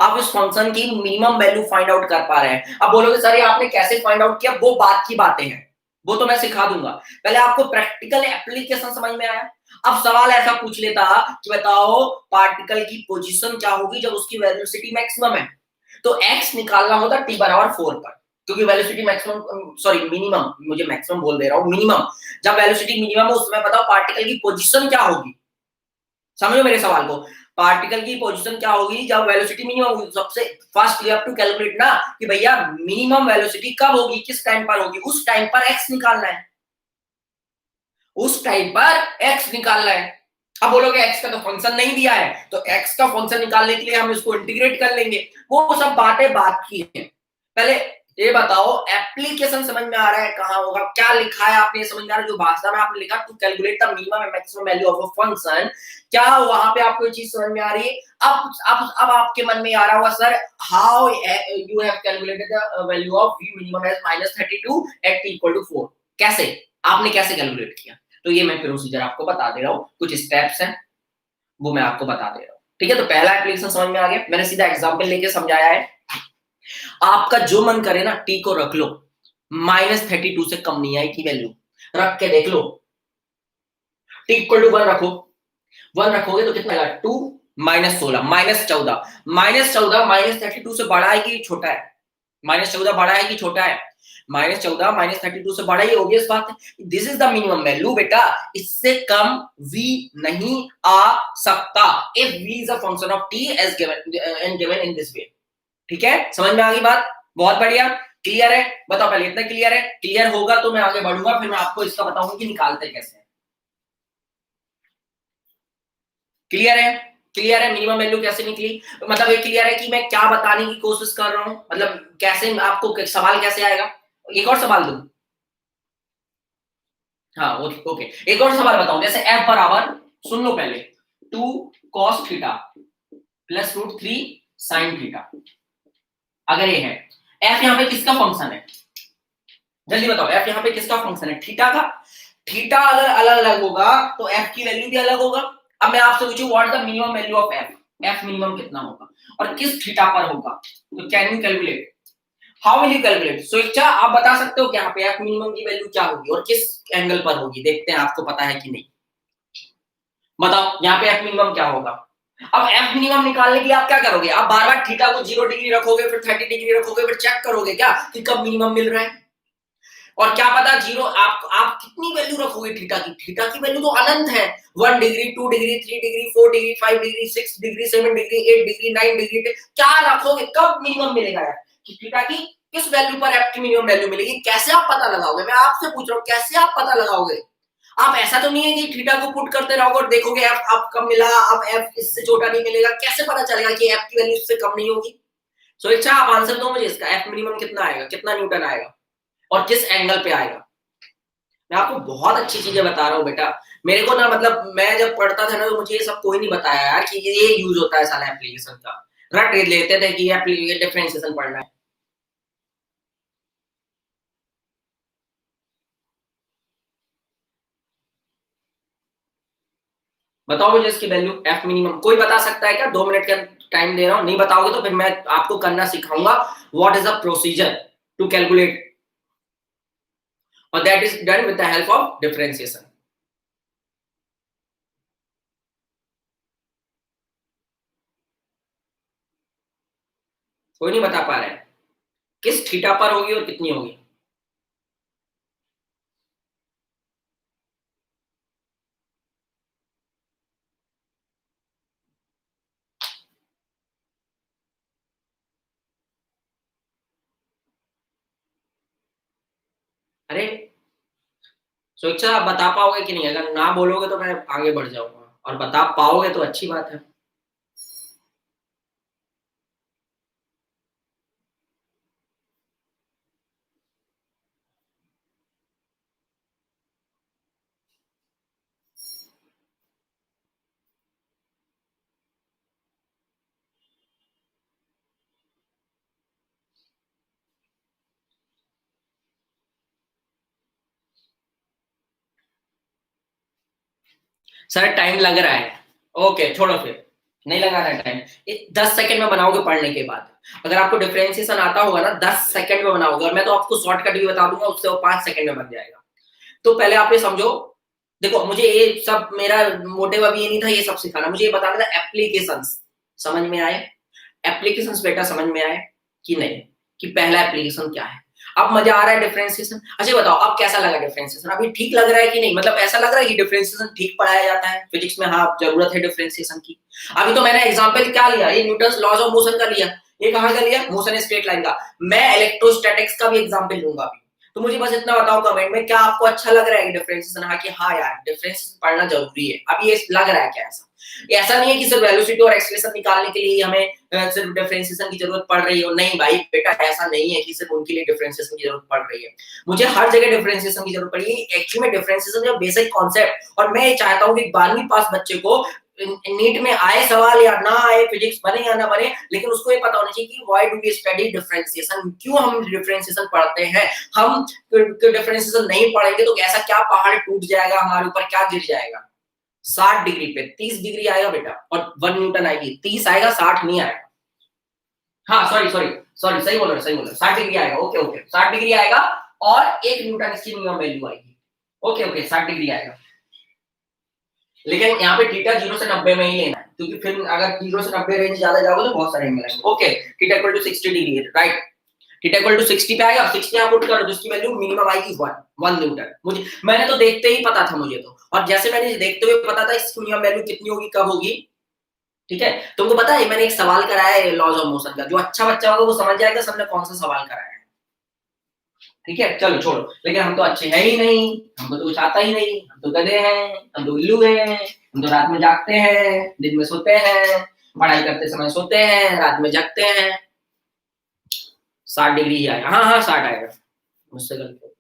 A: आप इस फंक्शन की मिनिमम वैल्यू फाइंड आउट कर पा रहे हैं। अब बोलोगे सर ये आपने कैसे फाइंड आउट किया, वो बात की बातें हैं, वो तो मैं सिखा दूंगा, पहले आपको प्रैक्टिकल एप्लीकेशन समझ में आया। अब सवाल ऐसा पूछ लेता कि बताओ पार्टिकल की पोजीशन क्या होगी जब उसकी वेलोसिटी मैक्सिमम है, तो x निकालना होता t बराबर 4 पर, क्योंकि वेलोसिटी मैक्सिमम, सॉरी मिनिमम, मुझे मैक्सिमम बोल दे रहा हूं, मिनिमम, जब वेलोसिटी मिनिमम हो उस समय बताओ पार्टिकल की पोजीशन क्या होगी। समझो मेरे सवाल को, पार्टिकल की पोजीशन क्या होगी जब वेलोसिटी मिनिमम होगी। सबसे first you have to calculate ना कि भैया मिनिमम वेलोसिटी कब होगी, किस टाइम पर होगी, उस टाइम पर x निकालना है, उस टाइम पर x निकालना है। अब बोलोगे x का तो फंक्शन नहीं दिया है, तो x का फंक्शन निकालने के लिए हम इसको इंटीग्रेट कर लेंगे, वो सब बातें बात की है। पहले ये बताओ एप्लीकेशन समझ में आ रहा है, कहां होगा, क्या लिखा है आपने समझ में आ रहा है, जो भाषा में आपने लिखा to calculate the minimum and maximum value of a function, क्या वहां पे आपको ये चीज समझ में आ रही है? अब आपके मन में आ रहा होगा sir how you have calculated the value of v minimum as -32 at t equal to 4, कैसे, आपने कैसे कैलकुलेट किया? तो ये मैं प्रोसीजर आपको बता दे रहा हूँ, कुछ स्टेप्स हैं वो मैं आपको बता दे रहा हूँ, ठीक है। तो पहला एप्लीकेशन समझ में आ गया, मैंने सीधा एग्जांपल लेके समझाया है। आपका जो मन करे ना टी को रख लो, -32 से कम नहीं आएगी वैल्यू, रख के देख लो। टी इक्वल टू 1 रखो, 1 रखोगे तो कितना आएगा, 2 -16 -14, -14 -32 से बड़ा है कि छोटा है, -14 बड़ा है कि छोटा है, -14 -32 से बड़ा ही, ऑब्वियस बात है, this is the minimum value बेटा, इससे कम v नहीं आ सकता if v is a function of t as given and given in this way. ठीक है, समझ में आ गई बात, बहुत बढ़िया, क्लियर है, बताओ पहले इतना क्लियर है, क्लियर होगा तो मैं आगे बढ़ूंगा, फिर मैं आपको इसका बताऊंगा कि निकालते कैसे। क्लियर है, क्लियर है, मिनिमम वैल्यू कैसे निकली, मतलब ये क्लियर है कि मैं क्या बताने की कोशिश कर रहा हूं, मतलब कैसे आपको सवाल कैसे आएगा। एक और सवाल दूं, हाँ ओके, एक और सवाल बताऊं, जैसे f बराबर, सुन लो पहले, 2 cos theta plus √3 sin theta, अगर ये है, f यहाँ पे किसका फंक्शन है, जल्दी बताओ, f यहाँ पे किसका फंक्शन है, थीटा का। थीटा अगर अलग अलग होगा तो f की वैल्यू भी अलग होगा। अब मैं आपसे पूछूं what the minimum value of f, f minimum कितना होगा और किस थीटा पर होगा, तो can you calculate, how will you calculate. So Ichha आप बता सकते हो क्या यहाँ पे f मिनिमम की वैल्यू क्या होगी और किस एंगल पर होगी, देखते हैं आपको पता है कि नहीं, बताओ यहाँ पे f मिनिमम क्या होगा। अब f मिनिमम निकालने के लिए आप क्या करोगे, आप बार बार थीटा को 0 डिग्री रखोगे, फिर 30 डिग्री रखोगे, फिर चेक करोगे क्या कि कब मिनिमम मिल रहा है, और क्या पता जीरो, आप कितनी वैल्यू रखोगे थीटा की, थीटा की वैल्यू तो अनंत है, 1 degree, 2 degree, 3 degree, 4 degree, 5 degree, 6 degree, 7 degree, 8 degree, 9 degree, क्या रखोगे, कब मिनिमम मिलेगा यार, कि थीटा की किस वैल्यू पर एफ की मिनिमम वैल्यू मिलेगी, कैसे आप पता लगाओगे, मैं आपसे पूछ रहा हूँ कैसे आप पता लगाओगे। आप ऐसा तो नहीं है कि थीटा को पुट करते रहोगे और देखोगे एफ अब कब मिला, अब एफ इससे छोटा नहीं मिलेगा, कैसे पता चलेगा कि एफ की वैल्यू इससे कम नहीं होगी। सो इच्छा आप आंसर दो मुझे इसका, एफ मिनिमम कितना आएगा, कितना न्यूटन आएगा और किस एंगल पे आएगा। मैं आपको बहुत अच्छी चीजें बता रहा हूँ बेटा। मेरे को ना मतलब मैं जब पढ़ता था ना तो मुझे ये सब कोई नहीं बताया यार कि ये यूज होता है साला एप्लीकेशन का। रट लेते थे कि ये डिफरेंशिएशन पढ़ना है। बताओ मुझे इसकी वैल्यू एफ मिनिमम कोई बता सकता है क्या? 2 मिनट का टाइम दे रहा हूँ, नहीं बताओगे तो फिर मैं आपको करना सिखाऊंगा। What is the procedure to calculate और that is done with the help of differentiation. कोई नहीं बता पा रहा है किस थीटा पर होगी और कितनी होगी। अरे सोचा आप बता पाओगे कि नहीं? अगर ना बोलोगे तो मैं आगे बढ़ जाऊंगा, और बता पाओगे तो अच्छी बात है। सर टाइम लग रहा है। ओके छोड़ो फिर, नहीं लगाना है टाइम। 10 सेकंड में बनाओगे पढ़ने के बाद। अगर आपको डिफरेंशिएशन आता होगा ना 10 सेकंड में बनाओगे, और मैं तो आपको शॉर्टकट भी बता दूंगा, उससे वो 5 सेकंड में बन जाएगा। तो पहले आप ये समझो। देखो मुझे ये सब मेरा मोटिव अभी ये नहीं था ये सब सिखाना, मुझे ये बताना था एप्लीकेशंस समझ में आए। एप्लीकेशंस बेटा समझ में आए कि नहीं, कि पहला एप्लीकेशन क्या है। अब मजा आ रहा है डिफरेंशिएशन। अच्छा बताओ अब कैसा लगा डिफरेंशिएशन? अभी ठीक लग रहा है कि नहीं? मतलब ऐसा लग रहा है कि डिफरेंशिएशन ठीक पढ़ाया जाता है फिजिक्स में? हाँ जरूरत है डिफरेंशिएशन की। अभी तो मैंने एग्जांपल क्या लिया, ये न्यूटन्स लॉज ऑफ मोशन का लिया। ये कहाँ का लिया? मोशन स्ट्रेट लाइन का। मैं इलेक्ट्रोस्टैटिक्स का भी एग्जांपल लूंगा अभी। तो मुझे बस इतना बताओ कमेंट में, क्या आपको अच्छा लग रहा है डिफरेंशिएशन? हाँ कि हाँ यार डिफरेंशिएशन पढ़ना जरूरी है। अब ये लग रहा है क्या ऐसा? ऐसा नहीं है कि सिर्फ वेलोसिटी और एक्सेलरेशन निकालने के लिए हमें सिर्फ डिफरेंशिएशन की जरूरत पड़ रही हो। नहीं भाई बेटा ऐसा नहीं है कि सिर्फ उनके लिए डिफरेंशिएशन की जरूरत पड़ रही है। मुझे हर जगह डिफरेंशिएशन की जरूरत पड़ी है। एक्चुअली में डिफरेंशिएशन जो बेसिक कॉन्सेप्ट, और मैं ये चाहता हूँ कि 12वीं पास बच्चे को नीट में आए सवाल या ना आए, फिजिक्स बने या ना बने, लेकिन उसको ये पता होना चाहिए कि why do we study differentiation, क्यों हम डिफरेंशिएशन पढ़ते हैं। हम डिफरेंशिएशन नहीं पढ़ेंगे तो ऐसा क्या पहाड़ टूट जाएगा हमारे ऊपर, क्या गिर जाएगा? 60 डिग्री पे 30 डिग्री आएगा बेटा, और 1 न्यूटन आएगी। 30 आएगा 60 नहीं आएगा। हाँ सॉरी सॉरी सॉरी, सही बोल रहे, सही बोल रहे, 60 डिग्री आएगा। ओके ओके 60 डिग्री आएगा, और 1 न्यूटन इसकी मिनिमम वैल्यू आएगी। ओके ओके 60 डिग्री आएगा। लेकिन यहाँ पे थीटा 0 से 90 में ही लेना है, क्योंकि फिर अगर 0 से 90 रेंज ज्यादा जाओगे तो बहुत सारे मिलेंगे। Okay theta equal to 60 degree, right. Theta equal to 60 पे आएगा, 60 यहाँ पुट करो, जिसकी वैल्यू मिनिमम आएगी 1 न्यूटन। मुझे मैंने तो देखते ही पता था मुझे तो, और जैसे मैंने देखते हुए पता था इसकी मिनिमम वैल्यू कितनी होगी कब होगी। ठीक है, तुमको पता है मैंने एक सवाल कराया है लॉज ऑफ मोशन का, जो अच्छा बच्चा होगा वो समझ जाएगा सबने कौन सा सवाल कराया है। ठीक है चलो छोड़ो, लेकिन हम तो अच्छे हैं ही नहीं, हमको तो कुछ आता ही नहीं, हम तो गधे हैं, हम तो उल्लू हैं। हम तो रात में जागते हैं, दिन में सोते हैं, पढ़ाई करते समय सोते हैं, रात में जगते हैं। 60 डिग्री ही आएगा, हाँ हाँ 60 आएगा, मुझसे गलती हो।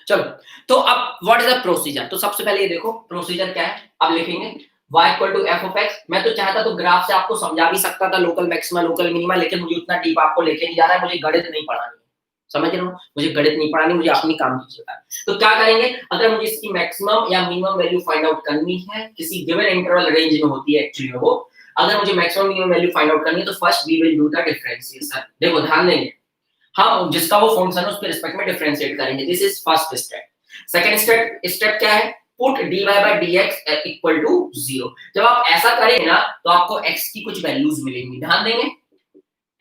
A: चलो तो अब व्हाट इज द प्रोसीजर? तो सबसे पहले ये देखो प्रोसीजर क्या है। अब लिखेंगे y equal to f of x. मैं तो चाहता तो ग्राफ से आपको समझा भी सकता था लोकल मैक्सिमा लोकल मिनिमा, लेकिन मुझे उतना डीप आपको लेके नहीं जा रहा है, मुझे गणित नहीं पढ़ानी। समझ रहे हो, मुझे गणित नहीं पढ़ानी, मुझे अपनी काम की चिंता है। तो क्या करेंगे, अगर मुझे इसकी मैक्सिमम या मिनिमम वैल्यू फाइंड आउट करनी है, किसी गिवन इंटरवल रेंज में होती है एक्चुअली वो, अगर मुझे maximum minimum value find out करनी है तो first we will do the differentiation. देखो ध्यान देंगे, हम जिसका वो फंक्शन है उसके रिस्पेक्ट में डिफरेंशिएट करेंगे। This is first step. Second step क्या है, put dy by dx equal to 0। जब आप ऐसा करेंगे ना तो आपको x की कुछ वैल्यूज मिलेंगी। ध्यान देंगे,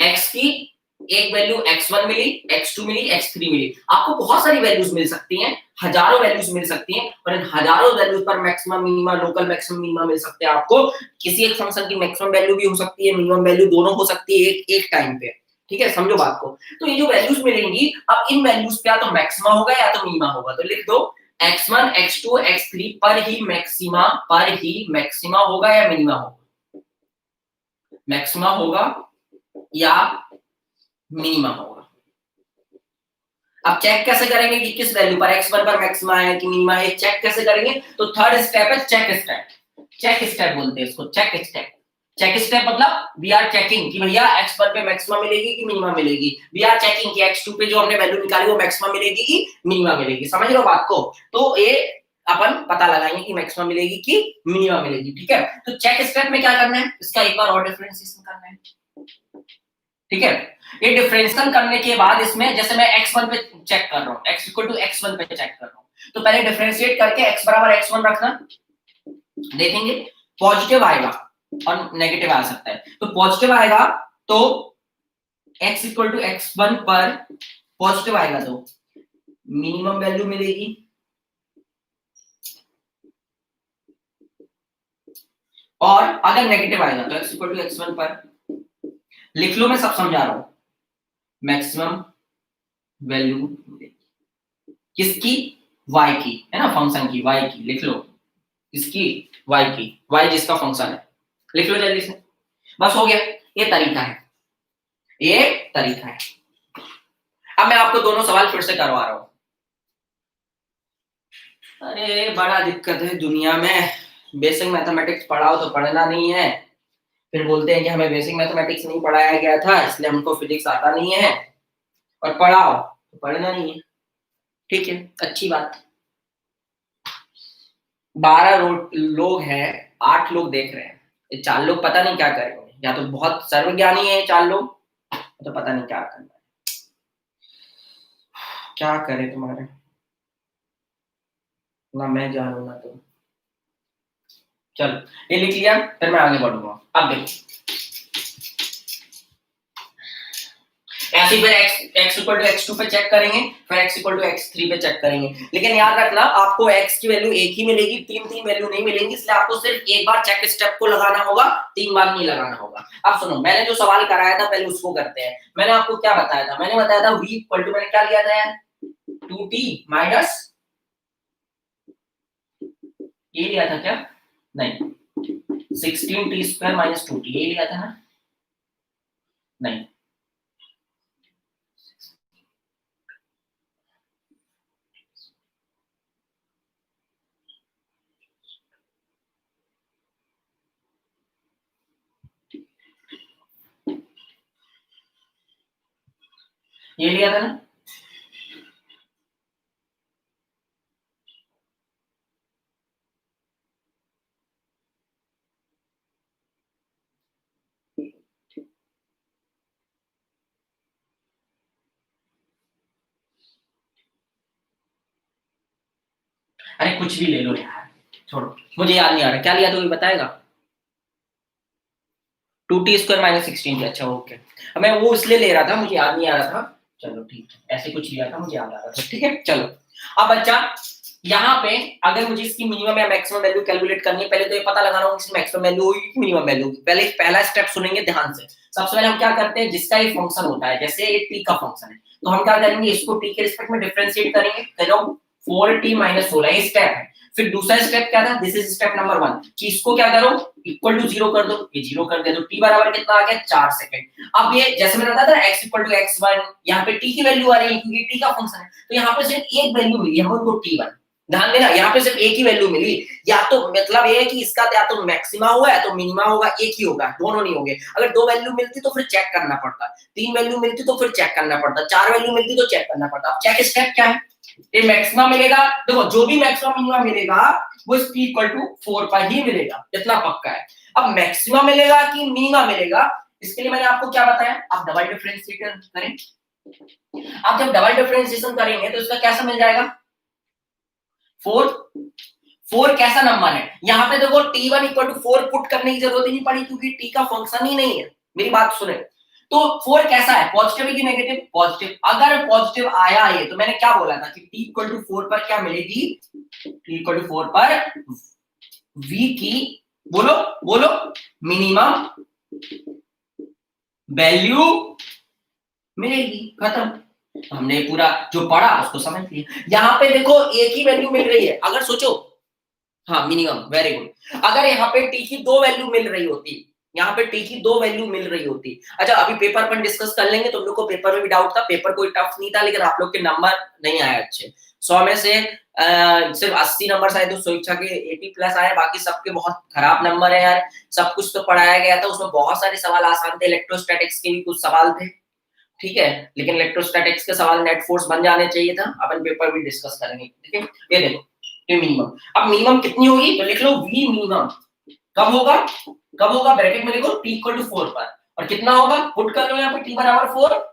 A: x की एक वैल्यू x1 मिली, x2 मिली, x3 मिली। आपको बहुत सारी वैल्यूज मिल सकती हैं, हजारों वैल्यूज मिल सकती हैं, और इन हजारों वैल्यूज पर maximum minima local maximum minima मिल सकते हैं आपको। किसी एक फंक्शन की मैक्सिमम वैल्यू भी हो सकती है, मिनिमम वैल्यू, दोनों हो सकती है एक टाइम पे। ठीक है समझो बात को। तो ये जो वैल्यूज मिलेंगी, अब इन वैल्यूज पे या तो मैक्सिमा होगा या तो मिनिमा होगा। तो लिख दो x1 x2 x3 पर ही मैक्सिमा होगा या मिनिमा होगा, मैक्सिमा होगा या मिनिमम होगा। अब चेक कैसे करेंगे कि किस वैल्यू पर x1 पर मैक्सिमा है कि मिनिमा है, चेक कैसे करेंगे? तो थर्ड स्टेप है चेक स्टेप। चेक स्टेप बोलते हैं इसको, चेक स्टेप। चेक स्टेप मतलब वी आर चेकिंग कि भैया x1 पे मैक्सिमा मिलेगी कि मिनिमा मिलेगी। वी आर चेकिंग कि x2 पे जो हमने वैल्यू निकाली वो मैक्सिमा मिलेगी कि मिनिमा मिलेगी। समझ रहे हो बात को? तो ये अपन पता लगाएंगे कि मैक्सिमा मिलेगी कि मिनिमा मिलेगी। ठीक है, तो चेक स्टेप में क्या करना है, इसका एक बार और डिफरेंशिएशन करना है। ठीक है, ये डिफरेंशिएशन करने के बाद इसमें जैसे मैं x1 पे चेक कर रहा हूँ, x इक्वल टू x1 पे चेक कर रहा हूँ, तो पहले डिफरेंशिएट करके x बराबर x1 रखना, देखेंगे पॉजिटिव आएगा और नेगेटिव आ सकता है। तो पॉजिटिव आएगा तो x इक्वल टू x1 पर पॉजिटिव आएगा तो मिनिमम वैल्यू मिलेगी, और अगर नेगेटिव आएगा तो x इक्वल टू x1 पर लिख लो, मैं सब समझा रहा हूं, मैक्सिमम वैल्यू किसकी, y की, है ना, फंक्शन की, y की लिख लो, इसकी y की, y जिसका फंक्शन है, लिख लो जल्दी से, बस हो गया। ये तरीका है, ये तरीका है। अब मैं आपको दोनों सवाल फिर से करवा रहा हूं। अरे बड़ा दिक्कत है दुनिया में, बेसिक मैथमेटिक्स पढ़ाओ तो पढ़ना नहीं है, फिर बोलते हैं कि हमें बेसिक मैथमेटिक्स नहीं पढ़ाया गया था इसलिए हमको फिजिक्स आता नहीं है, और पढ़ाओ तो पढ़ना नहीं है। ठीक है, अच्छी बात। 12 लोग हैं, 8 लोग देख रहे हैं, ये 4 लोग पता नहीं क्या करेंगे, या तो बहुत सर्वज्ञानी है 4 लोग, तो पता नहीं क्या करना है, क्या करे तुम्हारे, ना मैं जानू ना तुम। चलो ये लिख लिया, फिर मैं आगे बढ़ूंगा। अब देखो ऐसे फिर x इक्वल टू x2 पे चेक करेंगे, फिर x इक्वल टू x3 पे चेक करेंगे, लेकिन याद रखना आपको x की वैल्यू एक ही मिलेगी, तीन वैल्यू नहीं मिलेंगी, इसलिए आपको सिर्फ एक बार चेक स्टेप को लगाना होगा, 3 बार नहीं लगाना होगा। अब सुनो, मैंने जो सवाल कराया था पहले उसको करते हैं। मैंने आपको क्या बताया था, मैंने बताया था v इक्वल टू, मैंने क्या लिया था यार, 2t माइनस, ये लिया था क्या, नहीं 16t स्क्वायर माइनस 2t, ये लिया था ना, नहीं ये लिया था ना, अरे कुछ भी ले लो यार, छोड़ो, मुझे याद नहीं आ रहा क्या लिया तो ये बताएगा। 2t स्क्वायर माइनस 16, अच्छा ओके, मैं वो इसलिए ले रहा था मुझे याद नहीं आ रहा था, चलो ठीक है, ऐसे कुछ लिया था मुझे याद आ रहा था। ठीक है चलो, अब बच्चा यहाँ पे अगर मुझे इसकी मिनिमम या मैक्सिमम वैल्यू कैलकुलेट करनी है, पहले तो ये पता लगाना होगा इसकी मैक्सिमम वैल्यू होगी कि मिनिमम वैल्यू होगी। पहले पहला स्टेप सुनेंगे ध्यान से। सबसे पहले हम क्या करते हैं, जिसका ये फंक्शन होता है, जैसे ये t का फंक्शन है, तो हम क्या करेंगे, इसको t के रिस्पेक्ट में डिफरेंशिएट करेंगे, करो 4t माइनस 16, ये स्टेप है। फिर दूसरा स्टेप क्या था, दिस इज स्टेप नंबर 1, कि इसको क्या करो, इक्वल टू 0 कर दो, ये 0 कर दिया तो t बराबर कितना आ गया, 4 सेकंड। अब ये जैसे मैंने बताया था x इक्वल टू x1, यहाँ पे t की वैल्यू आ रही है क्योंकि t का फंक्शन है, तो यहाँ पे सिर्फ एक वैल्यू मिली है हमको t1, ध्यान देना, यहाँ पे सिर्फ एक ही वैल्यू मिली, या तो मतलब ये है कि इसका या तो मैक्सिमा हुआ है तो मिनिमा होगा, एक ही होगा, दोनों नहीं होंगे। अगर 2 वैल्यू मिलती तो फिर चेक करना पड़ता, 3 वैल्यू मिलती तो फिर चेक करना पड़ता, 4 वैल्यू मिलती तो चेक करना पड़ता। अब चेक स्टेप क्या है, ये मैक्सिमा मिलेगा, देखो जो भी मैक्सिमा मिनिमा मिलेगा वो इस t इक्वल टू 4 पर ही मिलेगा, इतना पक्का है। अब मैक्सिमा मिलेगा कि मिनिमा मिलेगा, इसके लिए मैंने आपको क्या बताया, आप डबल डिफरेंशिएशन करें, आप जब डबल डिफरेंशिएशन करेंगे तो इसका कैसा मिल जाएगा, 4 कैसा नंबर है, यहाँ पे देखो t1 इक्वल टू 4 पुट करने की जरूरत ही नहीं पड़ी क्योंकि t का फंक्शन ही नहीं है, मेरी बात सुने। तो 4 कैसा है, पॉजिटिव है कि नेगेटिव, पॉजिटिव। अगर पॉजिटिव आया ये तो मैंने क्या बोला था कि t इक्वल टू 4 पर क्या मिलेगी, t इक्वल टू 4 पर v की, बोलो बोलो, मिनिमम वैल्यू मिलेगी, खत्म। हमने पूरा जो पढ़ा उसको समझ लिया। यहाँ पे देखो एक ही वैल्यू मिल रही है, अगर सोचो, हाँ मिनिमम, वेरी गुड। अगर यहाँ पे t की 2 वैल्यू मिल रही होती, यहाँ पे टी की 2 वैल्यू मिल रही होती। अच्छा अभी पेपर पर डिस्कस कर लेंगे, तुम लोग को पेपर में भी डाउट था, पेपर कोई टफ नहीं था, लेकिन आप लोग के नंबर नहीं आए अच्छे। 100 में से सिर्फ 80 नंबर आए, तो स्वेच्छा के 80 प्लस आए, बाकी सबके बहुत खराब नंबर है यार। सब कुछ तो पढ़ाया गया था, उसमें बहुत सारे सवाल आसान थे, इलेक्ट्रोस्टैटिक्स के भी कुछ सवाल थे, ठीक है, लेकिन इलेक्ट्रोस्टैटिक्स के सवाल नेट फोर्स बन जाने चाहिए था। अपन पेपर भी डिस्कस करेंगे, ठीक है। ये देखो, ये मिनिमम, अब मिनिमम कितनी होगी तो लिख लो वी मिनिमम, कब होगा, कब होगा, ब्रैकेट में लिखो t इक्वल टू 4 पर, और कितना होगा, पुट कर लो यहाँ पे t बराबर 4,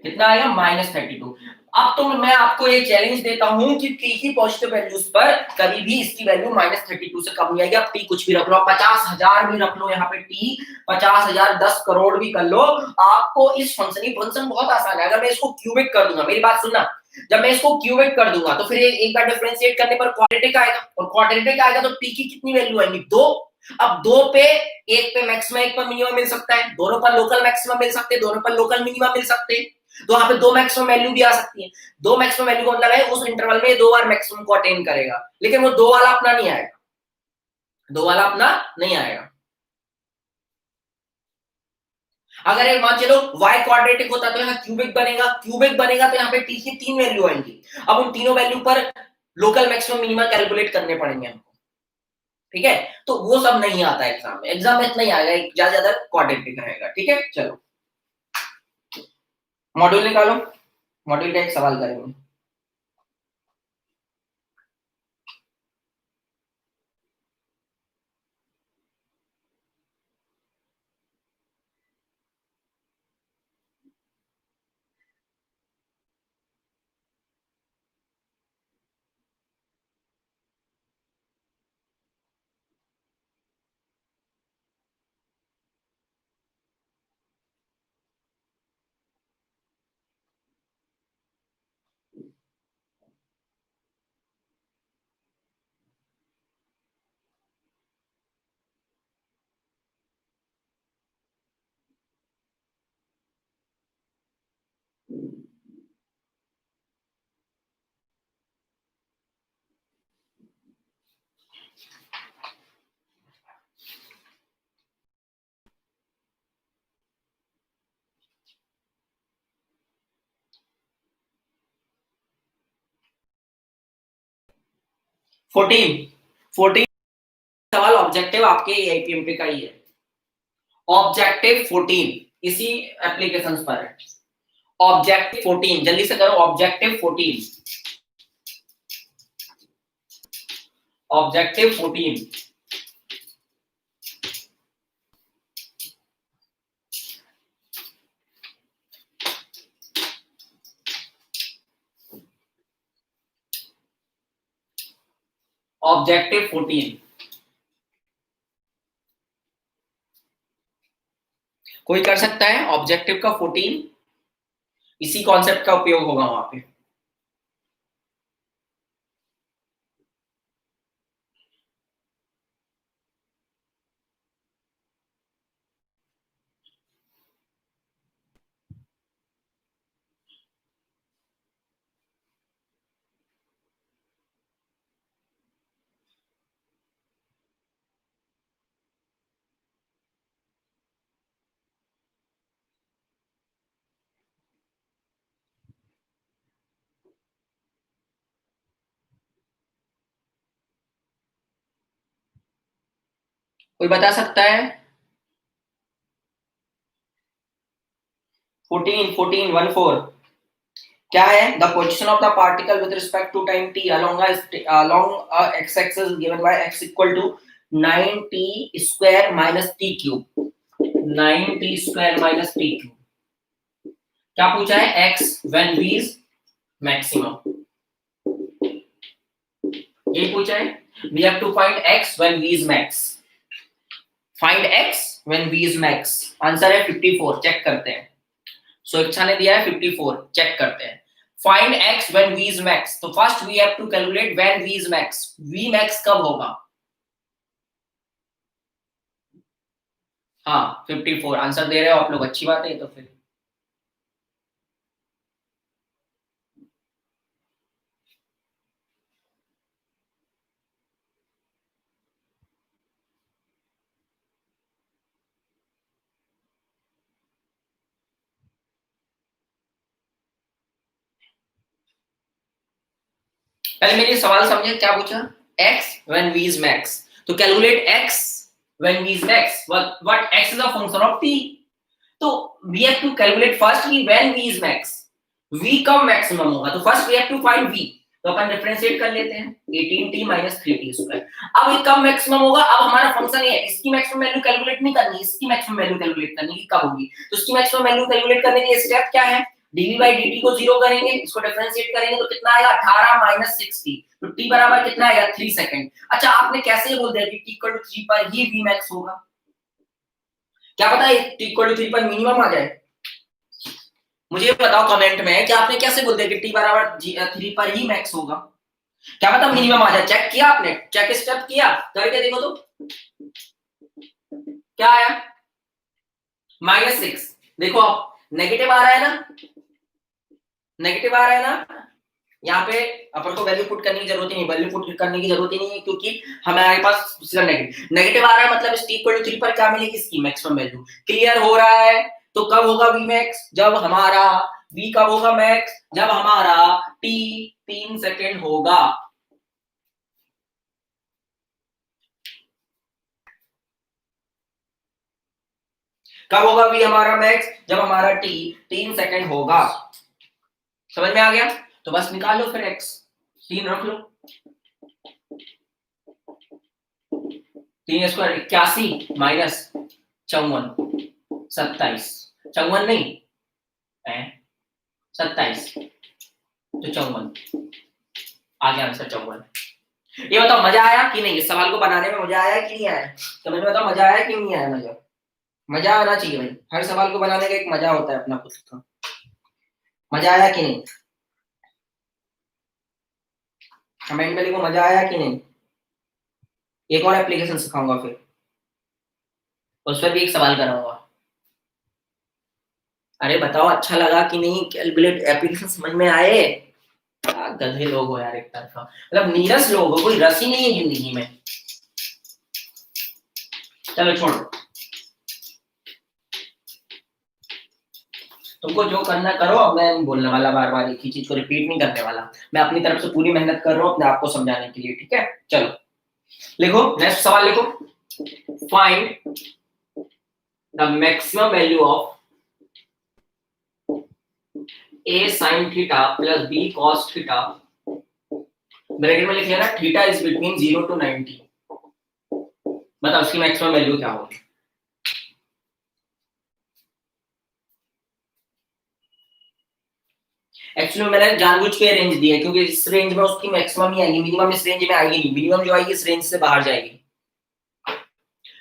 A: कितना आएगा -32। अब तो मैं आपको ये चैलेंज देता हूं कि t की पॉजिटिव वैल्यूज पर कभी भी इसकी वैल्यू -32 से कम नहीं आएगी। आप t कुछ भी रख लो, 50,000 भी रख लो, यहाँ पे t 50,000 10 करोड़ भी कर लो, आपको इस फंक्शन, ये फंक्शन बहुत आसान है। अगर मैं इसको क्यूबिक कर दूंगा, मेरी बात सुनना, जब मैं इसको क्यूबिक कर दूंगा तो फिर एक बार डिफरेंशिएट करने पर क्वाड्रेटिक आएगा, और क्वाड्रेटिक आएगा तो t की कितनी वैल्यू आएगी, 2। अब 2 पे, एक पे मैक्सिमम, एक पर मिनिमम मिल सकता है, दोनों पर लोकल मैक्सिमम मिल सकते हैं, दोनों पर लोकल मिनिमम मिल सकते हैं, तो वहां पे 2 मैक्सिमम वैल्यू भी आ सकती है। 2 मैक्सिमम वैल्यू का मतलब है उस इंटरवल में 2 बार मैक्सिमम को अटेन करेगा, लेकिन वो 2 वाला अपना नहीं आएगा, 2 वाला अपना नहीं आएगा। अगर एक मान चलो y क्वाड्रेटिक होता तो यहाँ क्यूबिक बनेगा, क्यूबिक बनेगा तो यहाँ पे t की 3 वैल्यू आएंगी। अब उन तीनों वैल्यू पर लोकल मैक्सिमम मिनिमम कैलकुलेट करने पड़ेंगे हमको, ठीक है। तो वो सब नहीं आता एग्जाम में, एग्जाम में इतना ही आएगा, ज्यादा क्वाड्रेटिक रहेगा, ठीक है। चलो मॉड्यूल निकालो, मॉड्यूल का एक सवाल करेंगे। 14 सवाल ऑब्जेक्टिव आपके एआईपीएमपी का ही है, ऑब्जेक्टिव 14 इसी एप्लीकेशंस पर है। ऑब्जेक्टिव 14 जल्दी से करो, ऑब्जेक्टिव 14, ऑब्जेक्टिव 14, ऑब्जेक्टिव 14। कोई कर सकता है ऑब्जेक्टिव का 14, इसी कॉन्सेप्ट का उपयोग होगा वहां पे। कोई बता सकता है, 14 14 14 क्या है, the position of the particle with respect to time t along x axis given by x equal to 9t square minus t cube, 9t square minus t cube। क्या पूछा है, x when v is maximum, ये पूछा है। we have to find x when v is max, find x when v is max, answer है 54, check करते हैं। स्वेच्छा ने दिया है 54, चेक करते हैं। Find x when v is max, तो first we have to calculate when v is max, v max कब होगा, हाँ 54 आंसर दे रहे हो आप लोग, अच्छी बात है। तो फिर पहले मेरे सवाल समझे, क्या पूछा? x when v is max, तो calculate x when v is max, what x is a function of t, तो we have to calculate first कि when v is max, v कब मैक्सिमम होगा, तो first we have to find v, तो अपन differentiate कर लेते हैं 18t - 3t²। अब ये कब मैक्सिमम होगा, अब हमारा फंक्शन ये है, इसकी मैक्सिमम वैल्यू कैलकुलेट नहीं करनी, इसकी मैक्सिमम वैल्यू कैलकुलेट करनी कि कब होगी, तो इसकी मैक्सिमम वैल्यू कैलकुलेट करने के लिए स्टेप क्या है, dv/dt को 0 करेंगे, इसको डिफरेंशिएट करेंगे तो कितना आएगा 18 - 6t, तो t बराबर कितना आएगा 3 सेकंड। अच्छा आपने कैसे ये बोल दिया कि t 3 पर ही v max होगा, क्या पता है t 3 पर मिनिमम आ जाए, मुझे बताओ कमेंट में कि आपने कैसे बोल दिया कि t बराबर 3 पर ही मैक्स होगा, क्या पता मिनिमम आ जाए। चेक किया आपने, चेक स्टेप किया, करके देखो तो क्या आया -6, देखो आप नेगेटिव आ रहा है ना, नेगेटिव आ रहा है ना, यहाँ पे अपन को वैल्यू पुट करने की जरूरत ही नहीं, वैल्यू पुट करने की जरूरत ही नहीं है क्योंकि हमारे पास सिर्फ नेगेटिव आ रहा है, मतलब इस t 3 पर क्या मिलेगी, इसकी मैक्सिमम वैल्यू। क्लियर हो रहा है, तो कब होगा v max, जब हमारा v कब होगा मैक्स, जब हमारा t 3 सेकेंड होगा। कब होगा v हमारा मैक्स, जब हमारा t 3 सेकेंड होगा। समझ में आ गया, तो बस निकाल लो फिर x, 3 रख लो, 3 स्क्वायर 81 माइनस 54 27, 54 नहीं 27, तो 54 आ गया आंसर 54। ये बताओ मजा आया कि नहीं, इस सवाल को बनाने में मजा आया कि नहीं आया, तो मुझे बताओ मजा आया कि नहीं आया। मजा मजा आना चाहिए भाई, हर सवाल को बनाने का एक मजा होता है अपना खुद का। मजा आया कि नहीं, कमेंट में लिखो मजा आया कि नहीं। एक और एप्लीकेशन सिखाऊंगा फिर, उस पर भी एक सवाल कराऊंगा। अरे बताओ अच्छा लगा कि नहीं, कैलकुलेट एप्लीकेशन समझ में आए। गधे लोग हो यार एक तरफा, मतलब नीरस लोग हो, कोई रस ही नहीं है जिंदगी में। चलो छोड़ो, तुमको जो करना करो, अब मैं नहीं बोलने वाला, बार बार एक ही चीज को रिपीट नहीं करने वाला, मैं अपनी तरफ से पूरी मेहनत कर रहा हूँ अपने आप को समझाने के लिए, ठीक है। चलो लिखो, नेक्स्ट सवाल लिखो, find the maximum value of a sin theta plus b cos theta, bracket में लिख लेना थीटा इज बिटवीन 0 to 90, बताओ उसकी मैक्सिमम वैल्यू क्या होगी। एक्चुअली मैंने जानबूझ के रेंज दी है क्योंकि इस रेंज में उसकी मैक्सिमम ही आएगी, मिनिमम इस रेंज में आएगी नहीं, मिनिमम जो आएगी इस रेंज से बाहर जाएगी।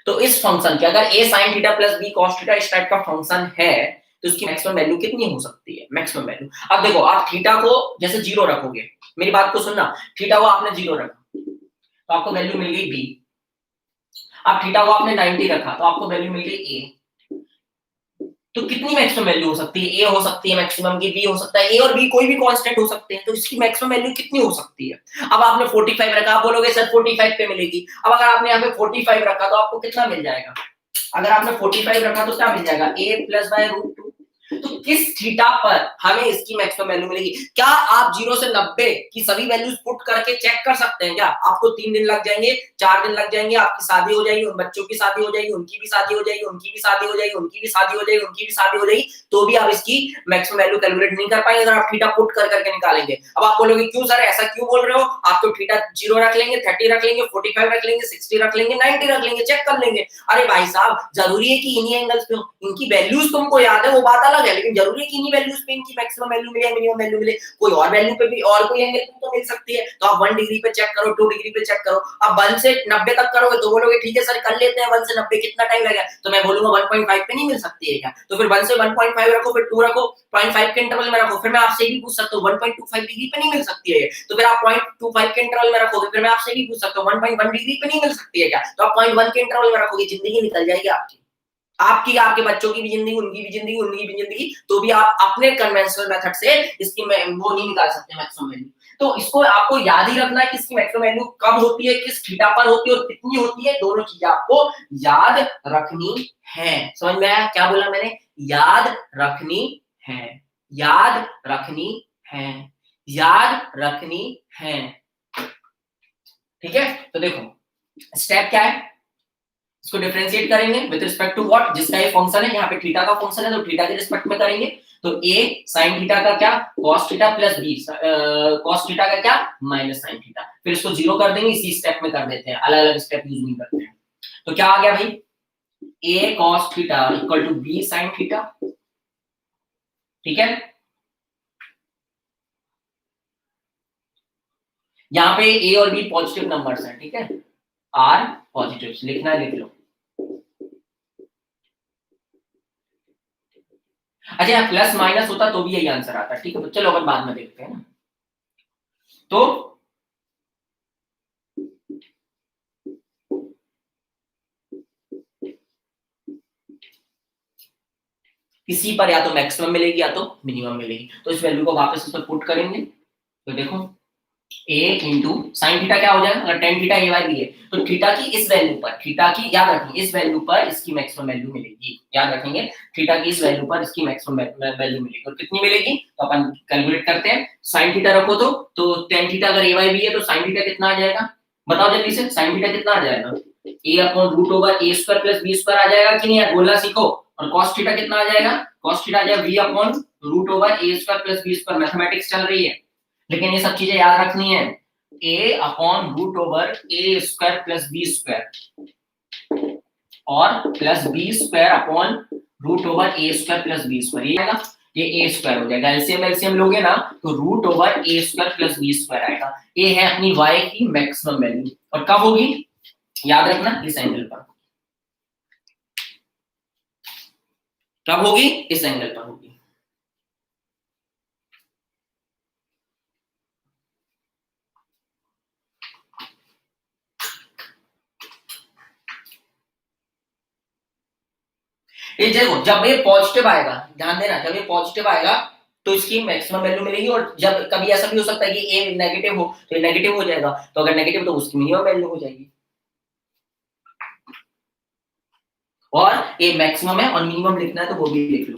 A: तो इस फंक्शन के अगर a sin theta plus b cos theta इस टाइप का फंक्शन है तो उसकी मैक्सिमम वैल्यू कितनी हो सकती है, मैक्सिमम वैल्यू। अब देखो आप थीटा को जैसे 0 रखोगे, मेरी बात को सुनना, थीटा को आपने 0 रखा तो आपको वैल्यू मिल गई b, अब थीटा को आपने 90 रखा तो आपको वैल्यू मिल गई a, तो कितनी मैक्सिमम वैल्यू हो सकती है, ए हो सकती है मैक्सिमम की, बी हो सकता है, ए और बी कोई भी कांस्टेंट हो सकते हैं, तो इसकी मैक्सिमम वैल्यू कितनी हो सकती है। अब आपने 45 रखा, आप बोलोगे सर 45 पे मिलेगी, अब अगर आपने यहाँ पे 45 रखा तो आपको कितना मिल जाएगा, अगर आपने 45 रखा तो क्या मिल जाएगा a प्लस बाय रूट 2, तो किस थीटा पर हमें इसकी मैक्सिमम वैल्यू मिलेगी। क्या आप 0 से 90 की सभी वैल्यूज पुट करके चेक कर सकते हैं क्या, आपको 3 दिन लग जाएंगे, 4 दिन लग जाएंगे, आपकी शादी हो जाएगी, उन बच्चों की शादी हो जाएगी, उनकी भी शादी हो जाएगी, उनकी भी शादी हो जाएगी, उनकी भी शादी हो जाएगी, उनकी भी शादी हो जाएगी, तो भी आप इसकी मैक्सिमम वैल्यू कैलकुलेट नहीं कर पाएंगे अगर आप थीटा पुट कर करके निकालेंगे। अब आप बोलोगे क्यों सर ऐसा क्यों बोल रहे हो, आप तो थीटा 0 रख लेंगे, 30 रख लेंगे, 45 रख लेंगे, 60 रख लेंगे, 90 रख लेंगे, चेक कर लेंगे। अरे भाई साहब जरूरी है कि इन्हीं एंगल्स पे इनकी वैल्यूज तुमको याद है वो बात अलग है, लेकिन जरूरी है कि इन्हीं वैल्यूज पे इनकी मैक्सिमम वैल्यू मिले, मिनिमम वैल्यू मिले, कोई और वैल्यू पे भी और कोई एंगल तो मिल सकती है। तो आप 1 डिग्री पे चेक करो, 2 डिग्री पे चेक करो, अब 1 से 90 तक करोगे तो बोलोगे ठीक है सर कर लेते हैं, 1 से 90 कितना टाइम लगेगा, तो मैं बोलूंगा 1.5 पे नहीं मिल सकती है क्या, तो फिर 1 से 1.5 रखो, फिर 2 रखो, 0.5 के इंटरवल में रखो, फिर मैं आपसे भी पूछ सकता हूँ 1.25 डिग्री पे नहीं मिल सकती है, तो फिर आप 0.25 के इंटरवल में रखोगे, फिर मैं आपसे भी पूछ सकता हूँ 1.1 डिग्री पे नहीं मिल सकती है क्या, तो आप 0.1 के इंटरवल में रखोगे, जिंदगी निकल जाएगी आपकी, आपकी आपके बच्चों की भी जिंदगी, उनकी भी जिंदगी, उनकी भी जिंदगी, तो भी आप अपने कन्वेंशनल मेथड से इसकी वो नहीं निकाल सकते मैक्सिमम वैल्यू। तो इसको आपको याद ही रखना है कि इसकी मैक्सिमम वैल्यू कब होती है, किस थीटा पर होती है और कितनी होती है, दोनों चीजें आपको याद रखनी है। समझ में आया क्या बोला मैंने, याद रखनी है, याद रखनी है, याद रखनी है, ठीक है, तो देखो स्टेप क्या है, इसको डिफरेंशिएट करेंगे विद रिस्पेक्ट टू व्हाट, जिसका ये फंक्शन है, यहाँ पे थीटा का फंक्शन है तो थीटा के रिस्पेक्ट में करेंगे, तो a sin थीटा का क्या cos theta plus b cos theta का क्या माइनस sin थीटा, फिर इसको जीरो कर देंगे, इसी स्टेप में कर देते हैं, अलग अलग स्टेप यूज नहीं करते हैं। तो क्या आ गया भाई, a cos theta equal to b sin theta, ठीक है, यहाँ पे a और b पॉजिटिव नंबर्स हैं, ठीक है, r पॉजिटिव, लिखना है लिख लो। अच्छा प्लस माइनस होता तो भी यही आंसर आता, ठीक है, तो चलो अपन बाद में देखते हैं ना। तो किसी पर या तो मैक्सिमम मिलेगी या तो मिनिमम मिलेगी, तो इस वैल्यू को वापस उस पर पुट करेंगे, तो देखो a इंटू साइन थीटा क्या हो जाएगा, अगर tan theta a by b है तो थीटा की इस वैल्यू पर, थीटा की याद रखेंगे इस वैल्यू पर इसकी मैक्सिमम वैल्यू मिलेगी, याद रखेंगे थीटा की इस वैल्यू पर इसकी मैक्सिमम वैल्यू मिलेगी, और कितनी मिलेगी तो अपन कैलकुलेट करते हैं, साइन थीटा रखो तो टेन थीटा अगर ए बाई बी है तो साइन थीटा कितना आ जाएगा, बताओ जल्दी से, साइन थीटा कितना आ जाएगा, a upon root over A square plus B square आ जाएगा कि नहीं, बोलना सीखो, और cos थीटा कितना आ जाएगा, cos थीटा आ जाएगा v upon root over A square plus B square, mathematics चल रही है, लेकिन ये सब चीजें याद रखनी है, a upon root over A square plus B square और plus B square upon root over A square plus B square, ये आएगा, ये ए स्क्वायर हो जाएगा, एलसीएम एलसीएम लोगे ना तो root over A square plus B square आएगा, ये है अपनी y की मैक्सिमम वैल्यू, और कब होगी याद रखना इस एंगल पर, कब होगी इस एंगल पर होगी। ये देखो जब ये पॉजिटिव आएगा, ध्यान देना जब ये पॉजिटिव आएगा तो इसकी मैक्सिमम वैल्यू मिलेगी, और जब कभी ऐसा भी हो सकता है कि ए नेगेटिव हो तो ये नेगेटिव हो जाएगा, तो अगर नेगेटिव तो उसकी मिनिमम वैल्यू हो जाएगी, और ये मैक्सिमम है और मिनिमम लिखना है तो वो भी लिख लो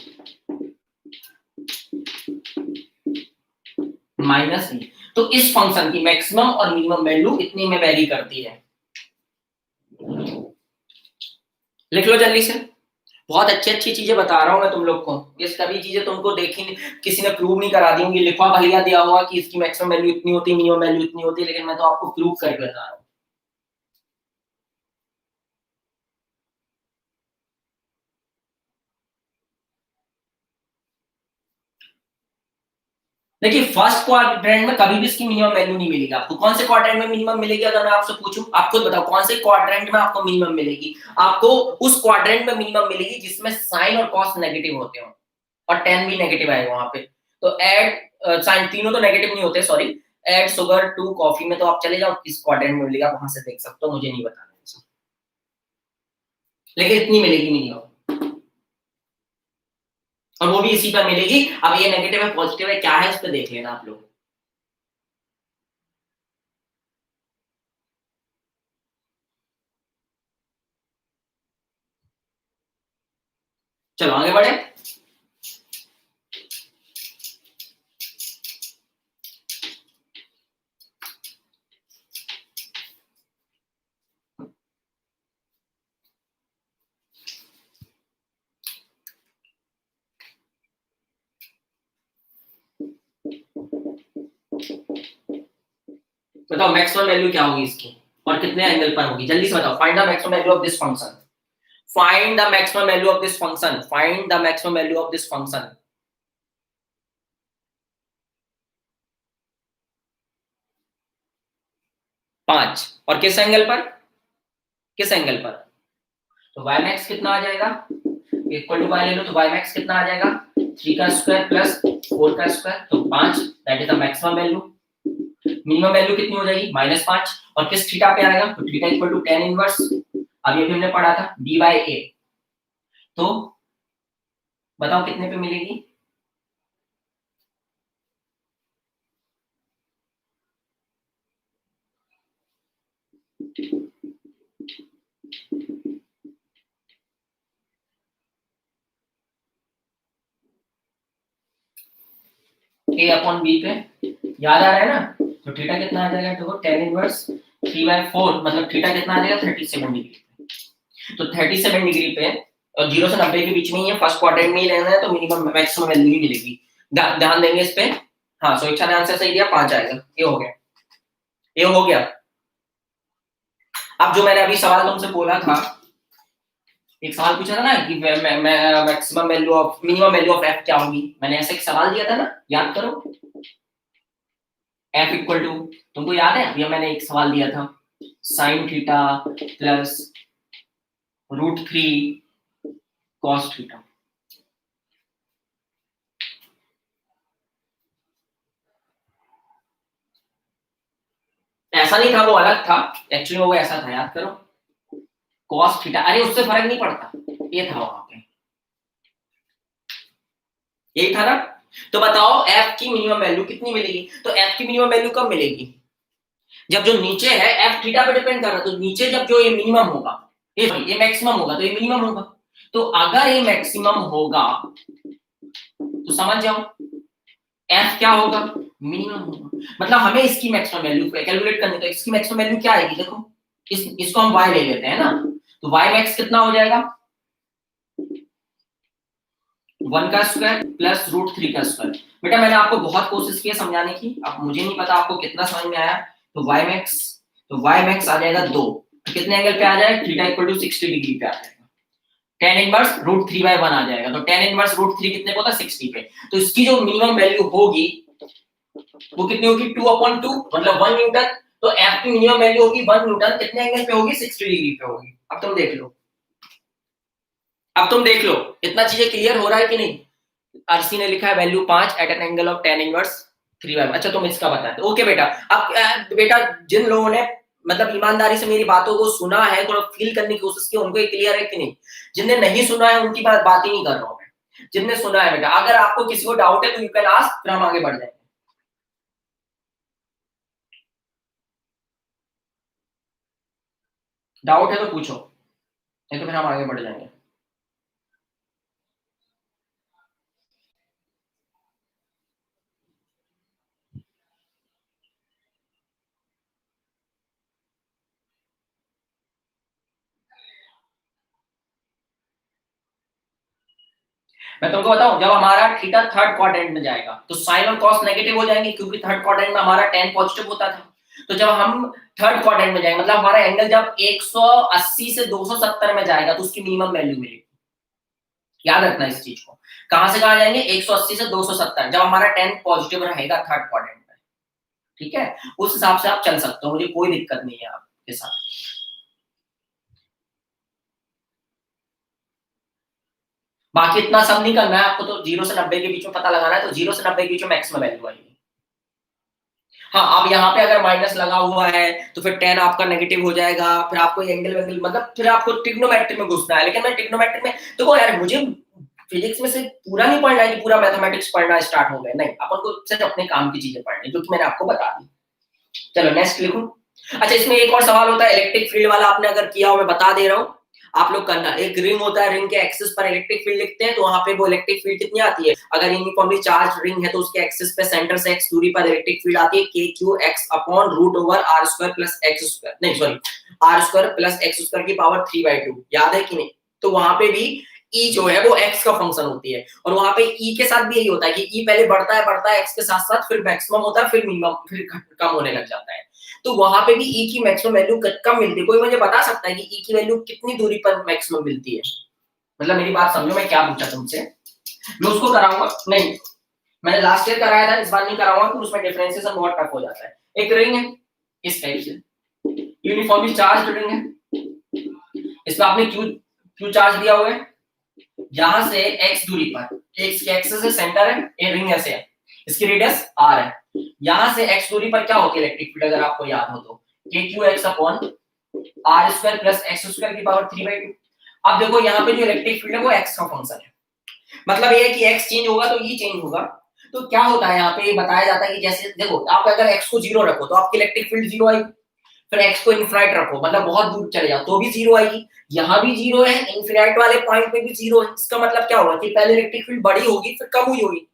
A: माइनस ई, तो इस फंक्शन की मैक्सिमम और मिनिमम वैल्यू इतनी में वेरी करती है, लिख लो जल्दी से, बहुत अच्छी अच्छी चीजें बता रहा हूं मैं तुम लोग को, ये सभी चीजें तुमको देखी किसी ने प्रूव नहीं करा दी होंगी, लिखवा भैया दिया होगा कि इसकी मैक्सिमम वैल्यू इतनी होती है मिनिमम वैल्यू इतनी होती है, लेकिन मैं तो आपको प्रूव करके बता रहा हूं। देखिए फर्स्ट क्वाड्रेंट में कभी भी इसकी मिनिमम वैल्यू नहीं मिलेगी आपको, कौन से क्वाड्रेंट में मिनिमम मिलेगी अगर मैं आपसे पूछूं, आप खुद बताओ कौन से क्वाड्रेंट में आपको मिनिमम मिलेगी, आपको उस क्वाड्रेंट में मिनिमम मिलेगी जिसमें साइन और कॉस नेगेटिव होते हो और टेन भी नेगेटिव आएगा वहां पे, तो ऐड साइन तीनों तो नेगेटिव नहीं होते sorry, add sugar to coffee में तो आप चले जाओ किस क्वाड्रेंट में मिलेगा वहां से देख सकते हो, मुझे नहीं बताना, लेकिन इतनी मिलेगी मिनिमम, और वो भी इसी पर मिलेगी, अब ये नेगेटिव है पॉजिटिव है क्या है उस पर देख लेना आप लोग। चलो आगे बढ़े, बताओ मैक्सिमम वैल्यू क्या होगी इसकी और कितने एंगल पर होगी, जल्दी से बताओ, find the maximum value of this function, find the maximum value of this function, find the maximum value of this function, 5, और किस एंगल पर, किस एंगल पर, तो y मैक्स कितना आ जाएगा, इक्वल टू y ले लो तो y मैक्स कितना आ जाएगा 3 का स्क्वायर प्लस 4 का स्क्वायर, तो 5 that is the maximum value, minimum value कितनी हो जाएगी -5, और किस थीटा पे आएगा तो theta equal to tan inverse, अभी अभी हमने पढ़ा था d बाय a, तो बताओ कितने पे मिलेगी, a अपॉन b पे, याद आ रहा है ना, तो थीटा कितना आ जाएगा देखो tan इनवर्स 3/4 मतलब थीटा कितना आ जाएगा 37 डिग्री। तो 37 डिग्री पे और 0 से 90 के बीच में ही है, फर्स्ट क्वाड्रेंट में ही रहना है, तो मिनिमम मैक्सिमम वैल्यू ही मिलेगी। ध्यान देंगे इस पे। हाँ स्वेच्छा ने आंसर सही दिया, 5 आएगा। ये हो गया, ये हो गया। अब जो मैंने अभी सवाल तुमसे बोला था, एक सवाल पूछा था ना कि maximum value of minimum value of F क्या होगी, मैंने ऐसा एक सवाल दिया था ना, याद करो। एफ इक्वल टू, तुमको याद है अभी मैंने एक सवाल दिया था, sine theta plus √3 cos theta. ऐसा नहीं था, वो अलग था एक्चुअली, वो ऐसा था, याद करो। कॉस थीटा, अरे उससे फर्क नहीं पड़ता, ये था वहां पे, यही था ना। तो बताओ एफ की मिनिमम वैल्यू कितनी मिलेगी? तो एफ की मिनिमम वैल्यू कब मिलेगी? जब जो नीचे है एफ थीटा पे डिपेंड कर रहा है, तो नीचे जब जो ये मिनिमम होगा, ये मैक्सिमम होगा, तो ये मिनिमम होगा। तो अगर ये मैक्सिमम होगा तो समझ जाओ एफ क्या होगा, मिनिमम होगा। मतलब हमें इसकी मैक्सिमम वैल्यू कैलकुलेट करनी, तो इसकी मैक्सिमम वैल्यू क्या आएगी? देखो इसको हम y ले लेते हैं ना, तो y मैक्स कितना हो जाएगा? 1 का स्क्वायर प्लस √3 का स्क्वायर। बेटा मैंने आपको बहुत कोशिश की है समझाने की, अब मुझे नहीं पता आपको कितना समझ में आया। तो y मैक्स आ जाएगा 2, कितने एंगल पे आ जाएगा? थीटा इक्वल टू 60 डिग्री पे आ जाएगा। tan इनवर्स √3/1 आ जाएगा, तो tan इनवर्स √3 कितने पे होता है? 60 पे। तो इसकी जो मिनिमम वैल्यू होगी वो कितनी होगी? 2/2 मतलब 1 न्यूटन। तो f की मिनिमम वैल्यू होगी 1 न्यूटन, कितने एंगल पे होगी? 60 डिग्री पे होगी। अब तुम देख लो, अब तुम देख लो इतना चीजें क्लियर हो रहा है कि नहीं? आरसी ने लिखा है value 5 at an angle of tan inverse 3/1। अच्छा तुम इसका बता दो, ओके बेटा। अब बेटा जिन लोगों ने मतलब ईमानदारी से मेरी बातों को सुना है, थोड़ा फील करने की कोशिश की, उनको ये क्लियर है कि नहीं? जिनने नहीं सुना है उनकी बात ही नहीं कर रहा हूं मैं, जिनने सुना है बेटा, अगर आपको किसी को डाउट है तो यू कैन आस्क, फिर हम आगे बढ़ जाएंगे। डाउट है तो पूछो, नहीं तो फिर हम आगे बढ़ जाएंगे। मैं तुमको बताऊं, जब हमारा थीटा थर्ड क्वाड्रेंट में जाएगा तो साइन और कॉस नेगेटिव हो जाएंगे, क्योंकि थर्ड क्वाड्रेंट में हमारा tan पॉजिटिव होता था। तो जब हम थर्ड क्वाड्रेंट में जाएंगे, मतलब हमारा एंगल जब 180 से 270 में जाएगा, तो उसकी मिनिमम वैल्यू मिलेगी। याद रखना इस चीज को, कहां से कहां जाएंगे? 180 से 270, जब हमारा tan पॉजिटिव रहेगा थर्ड क्वाड्रेंट में। ठीक है, उस हिसाब से आप चल सकते हो, मुझे कोई दिक्कत नहीं है आपके साथ। बाकी इतना सब नहीं करना है आपको, तो 0 से 90 के बीच में पता लगाना है, तो 0 से 90 के बीच में मैक्सिमम वैल्यू आएगी। हाँ, अब यहाँ पे अगर माइनस लगा हुआ है तो फिर tan आपका नेगेटिव हो जाएगा, फिर आपको एंगल वेंगल मतलब फिर आपको ट्रिग्नोमेट्री में घुसना है। लेकिन मैं ट्रिग्नोमेट्री में देखो यार, मुझे फिजिक्स में से पूरा नहीं पढ़ना है कि पूरा मैथमेटिक्स पढ़ना स्टार्ट हो गया, नहीं, अपन को सिर्फ अपने काम की चीजें पढ़नी, जो कि मैंने आपको बता दी। चलो नेक्स्ट लिखो। अच्छा इसमें एक और सवाल होता है इलेक्ट्रिक फील्ड वाला, आपने अगर किया हो मैं बता दे रहा हूँ, आप लोग करना। एक रिंग होता है, रिंग के एक्सिस पर इलेक्ट्रिक फील्ड लिखते हैं, तो वहां पे वो इलेक्ट्रिक फील्ड कितनी आती है? अगर यूनिफॉर्मली चार्ज रिंग है तो उसके एक्सिस पे सेंटर से x दूरी पर इलेक्ट्रिक फील्ड आती है KQ x/√r² + x², नहीं सॉरी r² + x² की पावर 3/2। याद है कि नहीं? तो वहां पे भी E जो है वो x का फंक्शन होती है, और वहां पे E के साथ भी यही होता है कि E पहले बढ़ता है x के साथ साथ, फिर मैक्सिमम होता है, फिर मिनिमम, फिर कम होने लग जाता है। तो वहां पे भी E की मैक्सिमम वैल्यू कम मिलती है। कोई मुझे बता सकता है कि E की वैल्यू कितनी दूरी पर मैक्सिमम मिलती है? मतलब मेरी बात समझो, मैं क्या पूछा तुमसे। मैं उसको कराऊंगा नहीं, मैंने लास्ट ईयर कराया था, इस बार नहीं कराऊंगा, तो उसमें डिफरेंशिएशन बहुत टफ हो जाता है। एक रिंग है इस टाइप से, यूनिफॉर्मली चार्ज रिंग है, इसमें आपने क्यू चार्ज दिया हुआ है, यहां से x दूरी पर, x के एक्सिस से सेंटर है, ये रिंग ऐसे है, इसकी रेडियस r है, यहां से x दूरी पर क्या होती है इलेक्ट्रिक फील्ड? अगर आपको याद हो तो KQx/r² + x² की पावर 3/2। अब देखो यहाँ पे जो इलेक्ट्रिक फील्ड है वो x का फंक्शन है, मतलब ये है कि x चेंज होगा तो E चेंज होगा। तो क्या होता है यहाँ पे बताया जाता है कि जैसे देखो, आप अगर x को 0 रखो तो आपकी इलेक्ट्रिक फील्ड 0 आएगी, फिर x को इनफिनिट रखो मतलब बहुत दूर चले जाओ तो भी 0 आएगी, यहाँ भी 0 है, इनफिनिट वाले पॉइंट पे भी 0 है। इसका मतलब क्या होगा कि पहले इलेक्ट्रिक फील्ड बड़ी होगी फिर कम हुई होगी,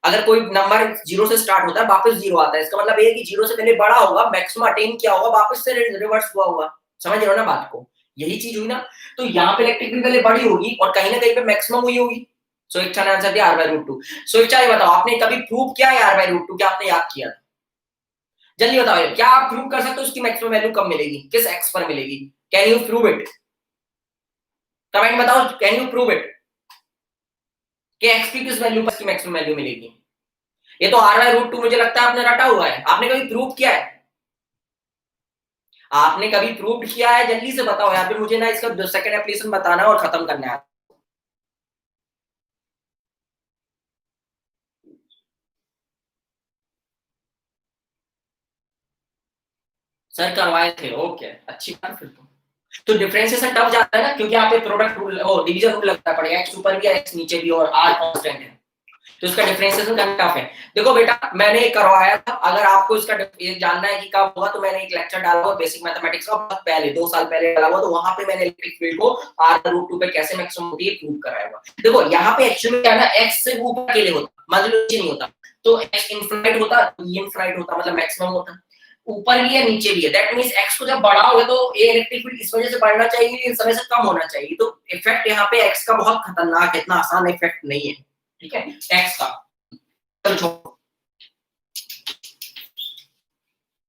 A: अगर कोई नंबर 0 से स्टार्ट होता है वापस 0 आता है, इसका मतलब ये है कि 0 से पहले बड़ा होगा, मैक्सिमम अटेन किया होगा, वापस से रिवर्स हुआ होगा। समझ रहे हो ना बात को? यही चीज हुई ना। तो यहाँ पे इलेक्ट्रिक फील्ड पहले बड़ी होगी और कहीं ना कहीं पे मैक्सिमम हुई होगी। सो इच्छा ने आंसर दिया r/√2। सो इच्छा ये बताओ, आपने कभी प्रूव किया है r/√2? क्या आपने याद किया? जल्दी बताओ, क्या आप प्रूव कर सकते हो उसकी मैक्सिमम वैल्यू कब मिलेगी, किस x पर मिलेगी? Can you prove it? Comment बताओ, कैन यू प्रूव इट कि x की किस वैल्यू पर इसकी मैक्सिमम वैल्यू मिलेगी? ये तो r/√2 मुझे लगता है आपने रटा हुआ है। आपने कभी प्रूव किया है? आपने कभी प्रूव किया है? जल्दी से बताओ यार, फिर मुझे ना इसका सेकंड एप्लीकेशन बताना है और खत्म करना है। सर करवाए थे, ओके, अच्छी बात। फिर तो डिफरेंशिएशन तब जाता है ना, क्योंकि यहाँ पे प्रोडक्ट रूल और डिवीजन रूल लगता पड़ेगा, x ऊपर भी है x नीचे भी और r कांस्टेंट है, तो इसका डिफरेंशिएशन करना टफ है। देखो बेटा, मैंने करवाया था, अगर आपको इसका ये जानना है कि कब होगा, तो मैंने एक लेक्चर डाला हुआ बेसिक मैथमेटिक्स का, बहुत पहले 2 साल पहले डाला हुआ, तो वहां पे मैंने इलेक्ट्रिक फील्ड को r/√2 पे कैसे मैक्सिमम होती है प्रूव कराया हुआ। देखो यहाँ पे एक्चुअली क्या है ना, x से ऊपर के लिए होता, मान लो नीचे नहीं होता, तो x इनफिनिट होता, ये इनफिनिट होता, मतलब मैक्सिमम होता, ऊपर भी है नीचे भी है। दैट मींस x को जब बढ़ाओगे तो ये इलेक्ट्रिक फील्ड इस वजह से बढ़ना चाहिए, इस समय से कम होना चाहिए। तो इफेक्ट यहाँ पे x का बहुत खतरनाक है, इतना आसान इफेक्ट नहीं है, ठीक है x का।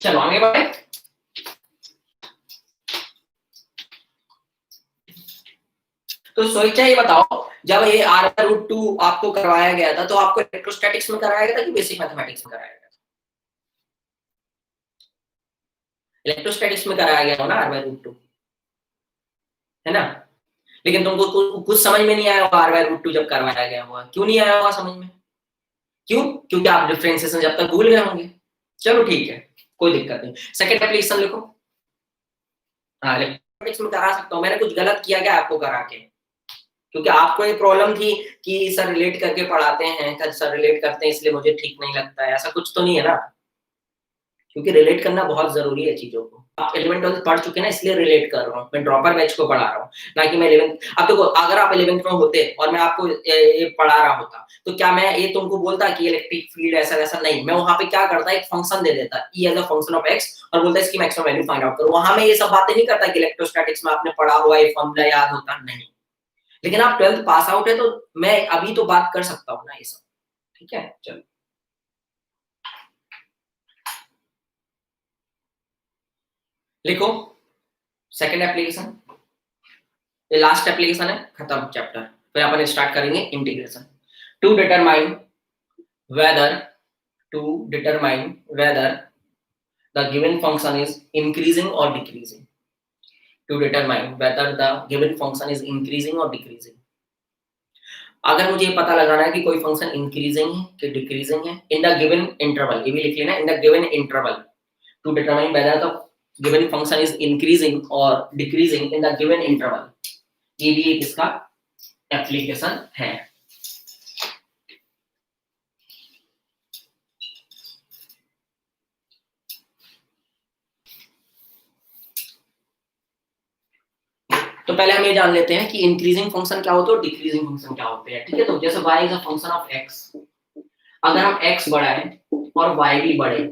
A: चलो आगे बढ़े। तो सोचा ये बताओ, जब ये r/√2 आपको करवाया गया था, तो आपको इलेक्ट्रोस्टैटिक्स में कराया गया था कि बेसिक मैथमेटिक्स में कराया गया था? इलेक्ट्रोस्टैटिक्स में कराया गया हो ना r/√2, है ना? लेकिन तुमको कुछ समझ में नहीं आया होगा r/√2 जब करवाया गया होगा। क्यों नहीं आया होगा समझ में? क्यों? क्योंकि आप डिफरेंशिएशन जब तक भूल गए होंगे। चलो ठीक है, कोई दिक्कत नहीं। सेकंड एप्लीकेशन लिखो। हाँ, इलेक्ट्रॉनिक्स में करा सकता हूँ। मैंने कुछ गलत किया क्या आपको करा के? क्योंकि आपको ये प्रॉब्लम थी कि सर रिलेट करके पढ़ाते हैं, सर रिलेट करते हैं इसलिए मुझे ठीक नहीं लगता है, ऐसा कुछ तो नहीं है ना? क्योंकि रिलेट करना बहुत जरूरी है चीजों को। आप 11th-12th पढ़ चुके हैं ना, इसलिए रिलेट कर रहा हूँ। मैं ड्रॉपर बैच को पढ़ा रहा हूँ, ना कि मैं 11th। अब देखो, अगर आप 11th में होते और मैं आपको ये पढ़ा रहा होता, तो क्या मैं ये तुमको बोलता कि इलेक्ट्रिक फील्ड ऐसा वैसा? नहीं, मैं वहां पे क्या करता, एक फंक्शन दे देता E as a function of x और बोलता इसकी मैक्सिमम वैल्यू फाइंड आउट करो। वहां में ये सब बातें नहीं करता कि इलेक्ट्रोस्टैटिक्स में आपने पढ़ा हुआ ये फॉर्मूला याद होता नहीं। लेकिन आप 12th पास आउट है, तो मैं अभी तो बात कर सकता हूँ ना ये सब, ठीक है? चलो लिखो सेकंड एप्लीकेशन। ये लास्ट एप्लीकेशन है, खत्म चैप्टर। फिर अपन स्टार्ट करेंगे integration. To determine whether the given function is increasing और decreasing. To determine whether the given function is increasing और डिक्रीजिंग। अगर मुझे ये पता लगाना है कि कोई फंक्शन इंक्रीजिंग है कि डिक्रीजिंग है इन द गिवन इंटरवल, ये भी लिख लेना, in the given interval, to determine whether the given function is increasing और decreasing in the given interval, ये भी एक इसका एप्लीकेशन है। तो पहले हम ये जान लेते हैं कि इंक्रीजिंग फंक्शन क्या होता है और डिक्रीजिंग फंक्शन क्या होते हैं, ठीक है? तो जैसे y is a function of x, अगर हम x बढ़ाएं और y भी बढ़े,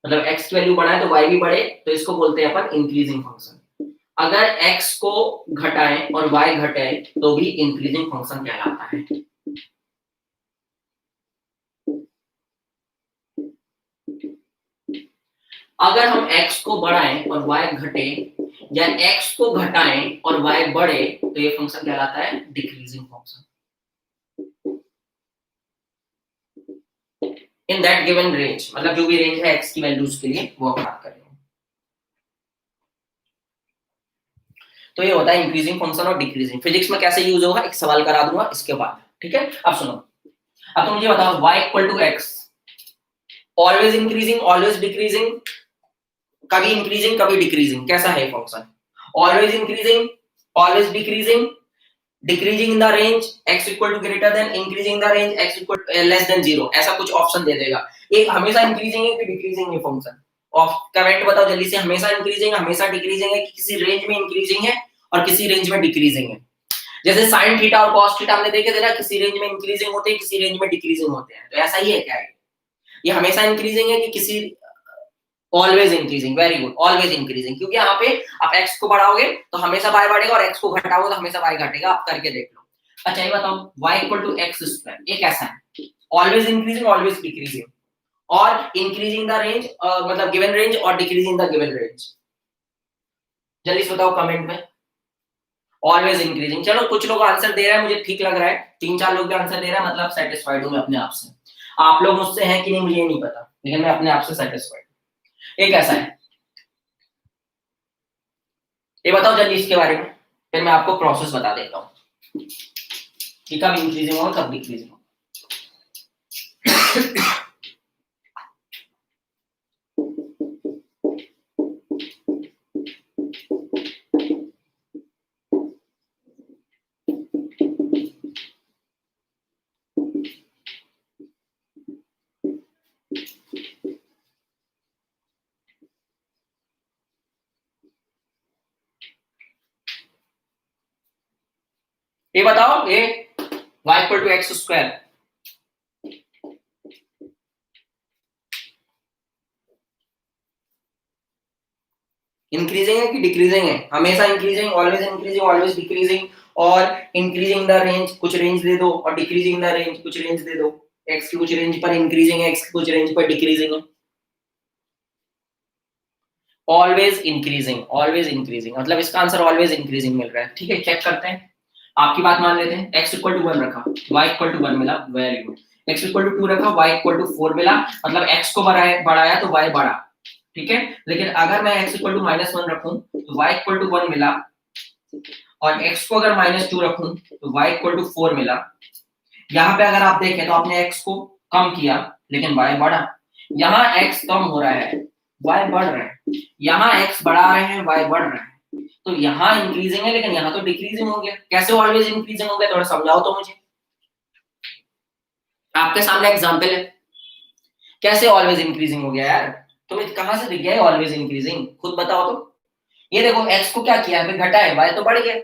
A: मतलब x की वैल्यू बढ़ाएं तो y भी बढ़े, तो इसको बोलते हैं अपन इंक्रीजिंग फंक्शन। अगर x को घटाएं और y घटे तो भी इंक्रीजिंग फंक्शन कहलाता है। अगर हम x को बढ़ाएं और y घटे या x को घटाएं और y बढ़े तो ये फंक्शन कहलाता है decreasing function. In that given range, मतलब जो भी रेंज है x की वैल्यूज के लिए वो बात करें। तो ये होता है इंक्रीजिंग फंक्शन और डिक्रीजिंग। फिजिक्स में कैसे यूज होगा एक सवाल करा दूंगा इसके बाद, ठीक है? अब सुनो, अब तुम मुझे बताओ y equal to x, always increasing always decreasing, कभी इंक्रीजिंग कभी डिक्रीजिंग, कैसा है function? Always increasing always decreasing, decreasing in the range x equal to greater than, increasing in the range x equal less than 0, ऐसा कुछ option दे देगा। एक हमेशा increasing है कि डिक्रीजिंग है फंक्शन? ऑफ कमेंट बताओ जल्दी से, हमेशा इंक्रीजिंग हमेशा डिक्रीजिंग है कि किसी रेंज में इंक्रीजिंग है और किसी रेंज में डिक्रीजिंग है? जैसे साइन थीटा और कॉस थीटा हमने देखे थे ना, किसी रेंज में इंक्रीजिंग होते हैं, किसी रेंज में डिक्रीजिंग होते हैं, तो ऐसा ही है क्या ये हमेशा इंक्रीजिंग है कि किसी always increasing? Very good, always increasing, क्योंकि यहाँ पे आप x को बढ़ाओगे तो हमेशा y बढ़ेगा और x को घटाओगे तो हमेशा y घटेगा। आप करके देख लो। अच्छा ये बताओ y equal to x square, ये कैसा है? ऑलवेज इंक्रीजिंग, ऑलवेज डिक्रीजिंग, और इंक्रीजिंग द रेंज, मतलब गिवन रेंज, और डिक्रीजिंग द गिवन रेंज। जल्दी से बताओ कमेंट में। Always increasing. चलो कुछ लोग आंसर दे रहे हैं, मुझे ठीक लग रहा है, 3-4 लोग भी आंसर दे रहे हैं, मतलब सेटिस्फाइड हूं मैं अपने आप से। आप लोग मुझसे हैं कि नहीं मुझे नहीं पता, लेकिन मैं अपने आप से सेटिस्फाइड। ये कैसा है ये बताओ जल्दी इसके बारे में, फिर मैं आपको प्रोसेस बता देता हूँ कि कब इंक्रीजिंग होगा कब डिक्रीजिंग होगा। ये बताओ ये y equal to x square, increasing है कि डिक्रीजिंग है? हमेशा इंक्रीजिंग, ऑलवेज डिक्रीजिंग, और इंक्रीजिंग द रेंज, कुछ रेंज दे दो, और डिक्रीजिंग द रेंज, कुछ रेंज दे दो। x की कुछ रेंज पर इंक्रीजिंग है, x की कुछ रेंज पर डिक्रीजिंग है। ऑलवेज इंक्रीजिंग मतलब इसका आंसर ऑलवेज इंक्रीजिंग मिल रहा है। ठीक है, चेक करते हैं, आपकी बात मान लेते हैं। x इक्वल टू 1 रखा, y इक्वल टू 1 मिला, very good. x equal to 2 रखा, y इक्वल टू 4 मिला, मतलब x को बढ़ाया तो y बढ़ा। ठीक है, लेकिन अगर मैं x इक्वल टू -1 रखूं तो y इक्वल टू 1 मिला, और x को अगर -2 रखूं तो y इक्वल टू 4 मिला। यहाँ पे अगर आप देखें तो आपने x को कम किया लेकिन y बढ़ा। यहाँ x कम हो रहा है, y बढ़ रहा है, यहाँ x बढ़ा रहे हैं, y बढ़ रहा है। तो यहाँ इंक्रीजिंग है लेकिन यहाँ तो डिक्रीजिंग हो गया। कैसे ऑलवेज इंक्रीजिंग हो गया, थोड़ा समझाओ तो मुझे। आपके सामने एग्जांपल है, कैसे ऑलवेज इंक्रीजिंग हो गया यार? तुम्हें कहां से दिख गया ऑलवेज इंक्रीजिंग, खुद बताओ तो। ये देखो x को क्या किया है, घटा है, y तो बढ़ गया।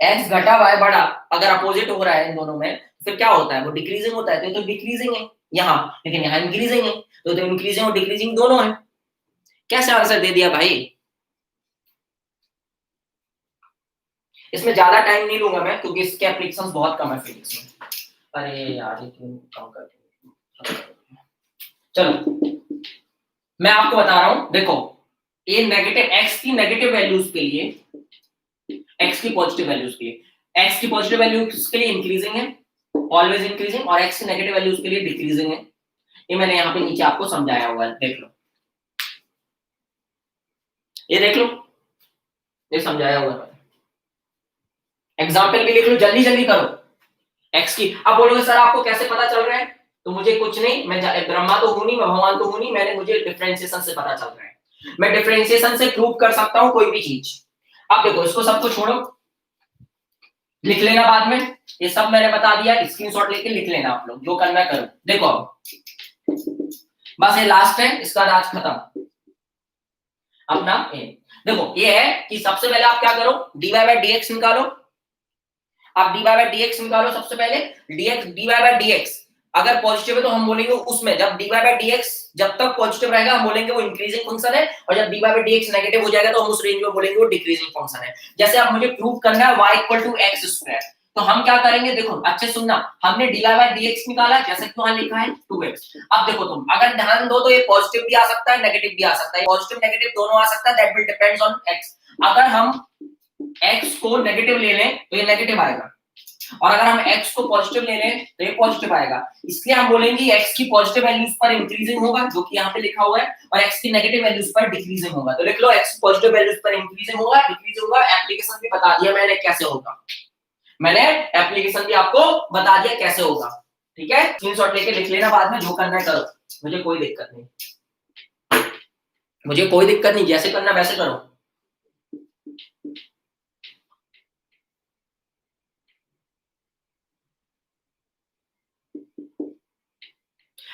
A: x घटा y बढ़ा, अगर अपोजिट हो रहा है इन दोनों में फिर क्या होता है, वो डिक्रीजिंग होता है। तो डिक्रीजिंग है यहाँ, लेकिन यहाँ इंक्रीजिंग है, तो इंक्रीजिंग और डिक्रीजिंग दोनों है। कैसे आंसर दे दिया भाई? इसमें ज्यादा टाइम नहीं लूंगा मैं, क्योंकि इसके एप्लीकेशंस बहुत कम है फिजिक्स में। अरे यार ये क्यों काम करते हैं? चलो मैं आपको बता रहा हूं, देखो ये नेगेटिव x की नेगेटिव वैल्यूज के लिए, x की पॉजिटिव वैल्यूज के लिए, x की पॉजिटिव वैल्यूज के लिए इंक्रीजिंग है, ऑलवेज इंक्रीजिंग, और x की नेगेटिव वैल्यूज के लिए डिक्रीजिंग है। ये मैंने यहाँ पे नीचे आपको समझाया हुआ है, देख लो, ये देख लो, ये समझाया हुआ है। एग्जाम्पल भी लिख लो, जल्दी जल्दी करो। x की, अब बोलोगे सर आपको कैसे पता चल रहा है? तो मुझे कुछ नहीं, मैं ब्रह्मा तो हूं नहीं, मैं भगवान तो हूं नहीं, मुझे डिफरेंशिएशन से पता चल रहा है। मैं डिफरेंशिएशन से प्रूव कर सकता हूं कोई भी चीज। अब देखो इसको सबको छोड़ो, लिख लेना बाद में, ये सब मैंने बता दिया, स्क्रीनशॉट लेके लिख लेना आप लोग, जो करना करो। देखो अब बस ये लास्ट है, इसका राज खत्म अपना। देखो ये है कि सबसे पहले आप क्या करो, dy बाय dx निकालो। आप dy बाय dx निकालो सबसे पहले। dy बाय dx अगर पॉजिटिव है तो हम बोलेंगे उसमें, जब dy बाय dx जब तक पॉजिटिव रहेगा हम बोलेंगे वो इंक्रीजिंग फंक्शन है, और जब dy बाय dx नेगेटिव हो जाएगा तो हम उस रेंज में बोलेंगे वो डिक्रीजिंग फंक्शन है। जैसे अब मुझे प्रूव करना है y equal to x square, तो हम क्या करेंगे, देखो अच्छे सुनना, हमने dy बाय dx निकाला, जैसे कि वहां लिखा है 2x। अब देखो तुम अगर ध्यान दो तो ये पॉजिटिव भी आ सकता है, नेगेटिव भी आ सकता है, पॉजिटिव नेगेटिव दोनों आ सकता है, that will depends on x। अगर हम x को नेगेटिव ले लें तो ये नेगेटिव आएगा, और अगर हम x को पॉजिटिव ले लें तो ये पॉजिटिव आएगा। इसलिए हम बोलेंगे x की पॉजिटिव वैल्यूज पर इंक्रीजिंग होगा, जो कि यहाँ पे लिखा हुआ है, और x की नेगेटिव वैल्यूज पर डिक्रीजिंग होगा। तो लिख लो x पॉजिटिव वैल्यूज पर इंक्रीजिंग होगा, डिक्रीजिंग होगा। एप्लीकेशन भी बता दिया मैंने कैसे होगा, मैंने एप्लीकेशन भी आपको बता दिया कैसे होगा। ठीक है, स्क्रीनशॉट लेके लिख लेना, बाद में जो करना है करो, मुझे कोई दिक्कत नहीं, मुझे कोई दिक्कत नहीं, जैसे करना वैसे करो।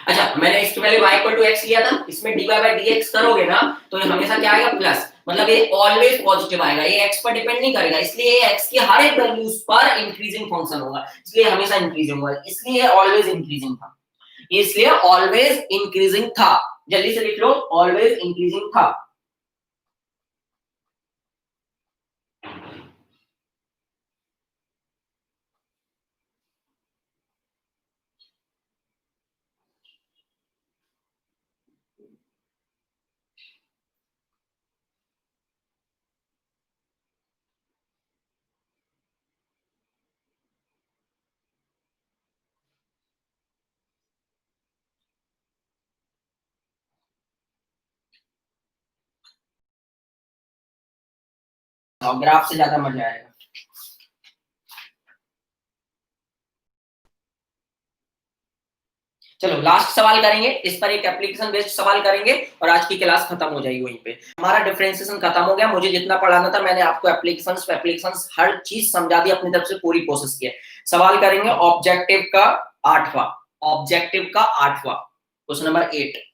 A: अच्छा मैंने इसके पहले y इक्वल टू एक्स लिया था, इसमें dy बाय dx करोगे ना तो ये हमेशा क्या आएगा, प्लस। मतलब ये ऑलवेज पॉजिटिव आएगा, ये एक्स पर डिपेंड नहीं करेगा, इसलिए ये एक्स की हर एक वैल्यूज पर इंक्रीजिंग फंक्शन होगा, इसलिए हमेशा इंक्रीजिंग होगा, इसलिए ऑलवेज इंक्रीजिंग था, इसलिए ऑलवेज इंक्रीजिंग था। जल्दी से लिख लो, ऑलवेज इंक्रीजिंग था। और ग्राफ से ज्यादा मजा आएगा। चलो लास्ट सवाल करेंगे, इस पर एक एप्लीकेशन बेस्ड सवाल करेंगे और आज की क्लास खत्म हो जाएगी वहीं पे। हमारा डिफरेंशिएशन खत्म हो गया, मुझे जितना पढ़ाना था मैंने आपको एप्लीकेशंस हर चीज समझा दी, अपनी तरफ से पूरी कोशिश की है। सवाल करेंगे ऑब्जेक्टिव का 8वां, ऑब्जेक्टिव का 8वां क्वेश्चन नंबर 8।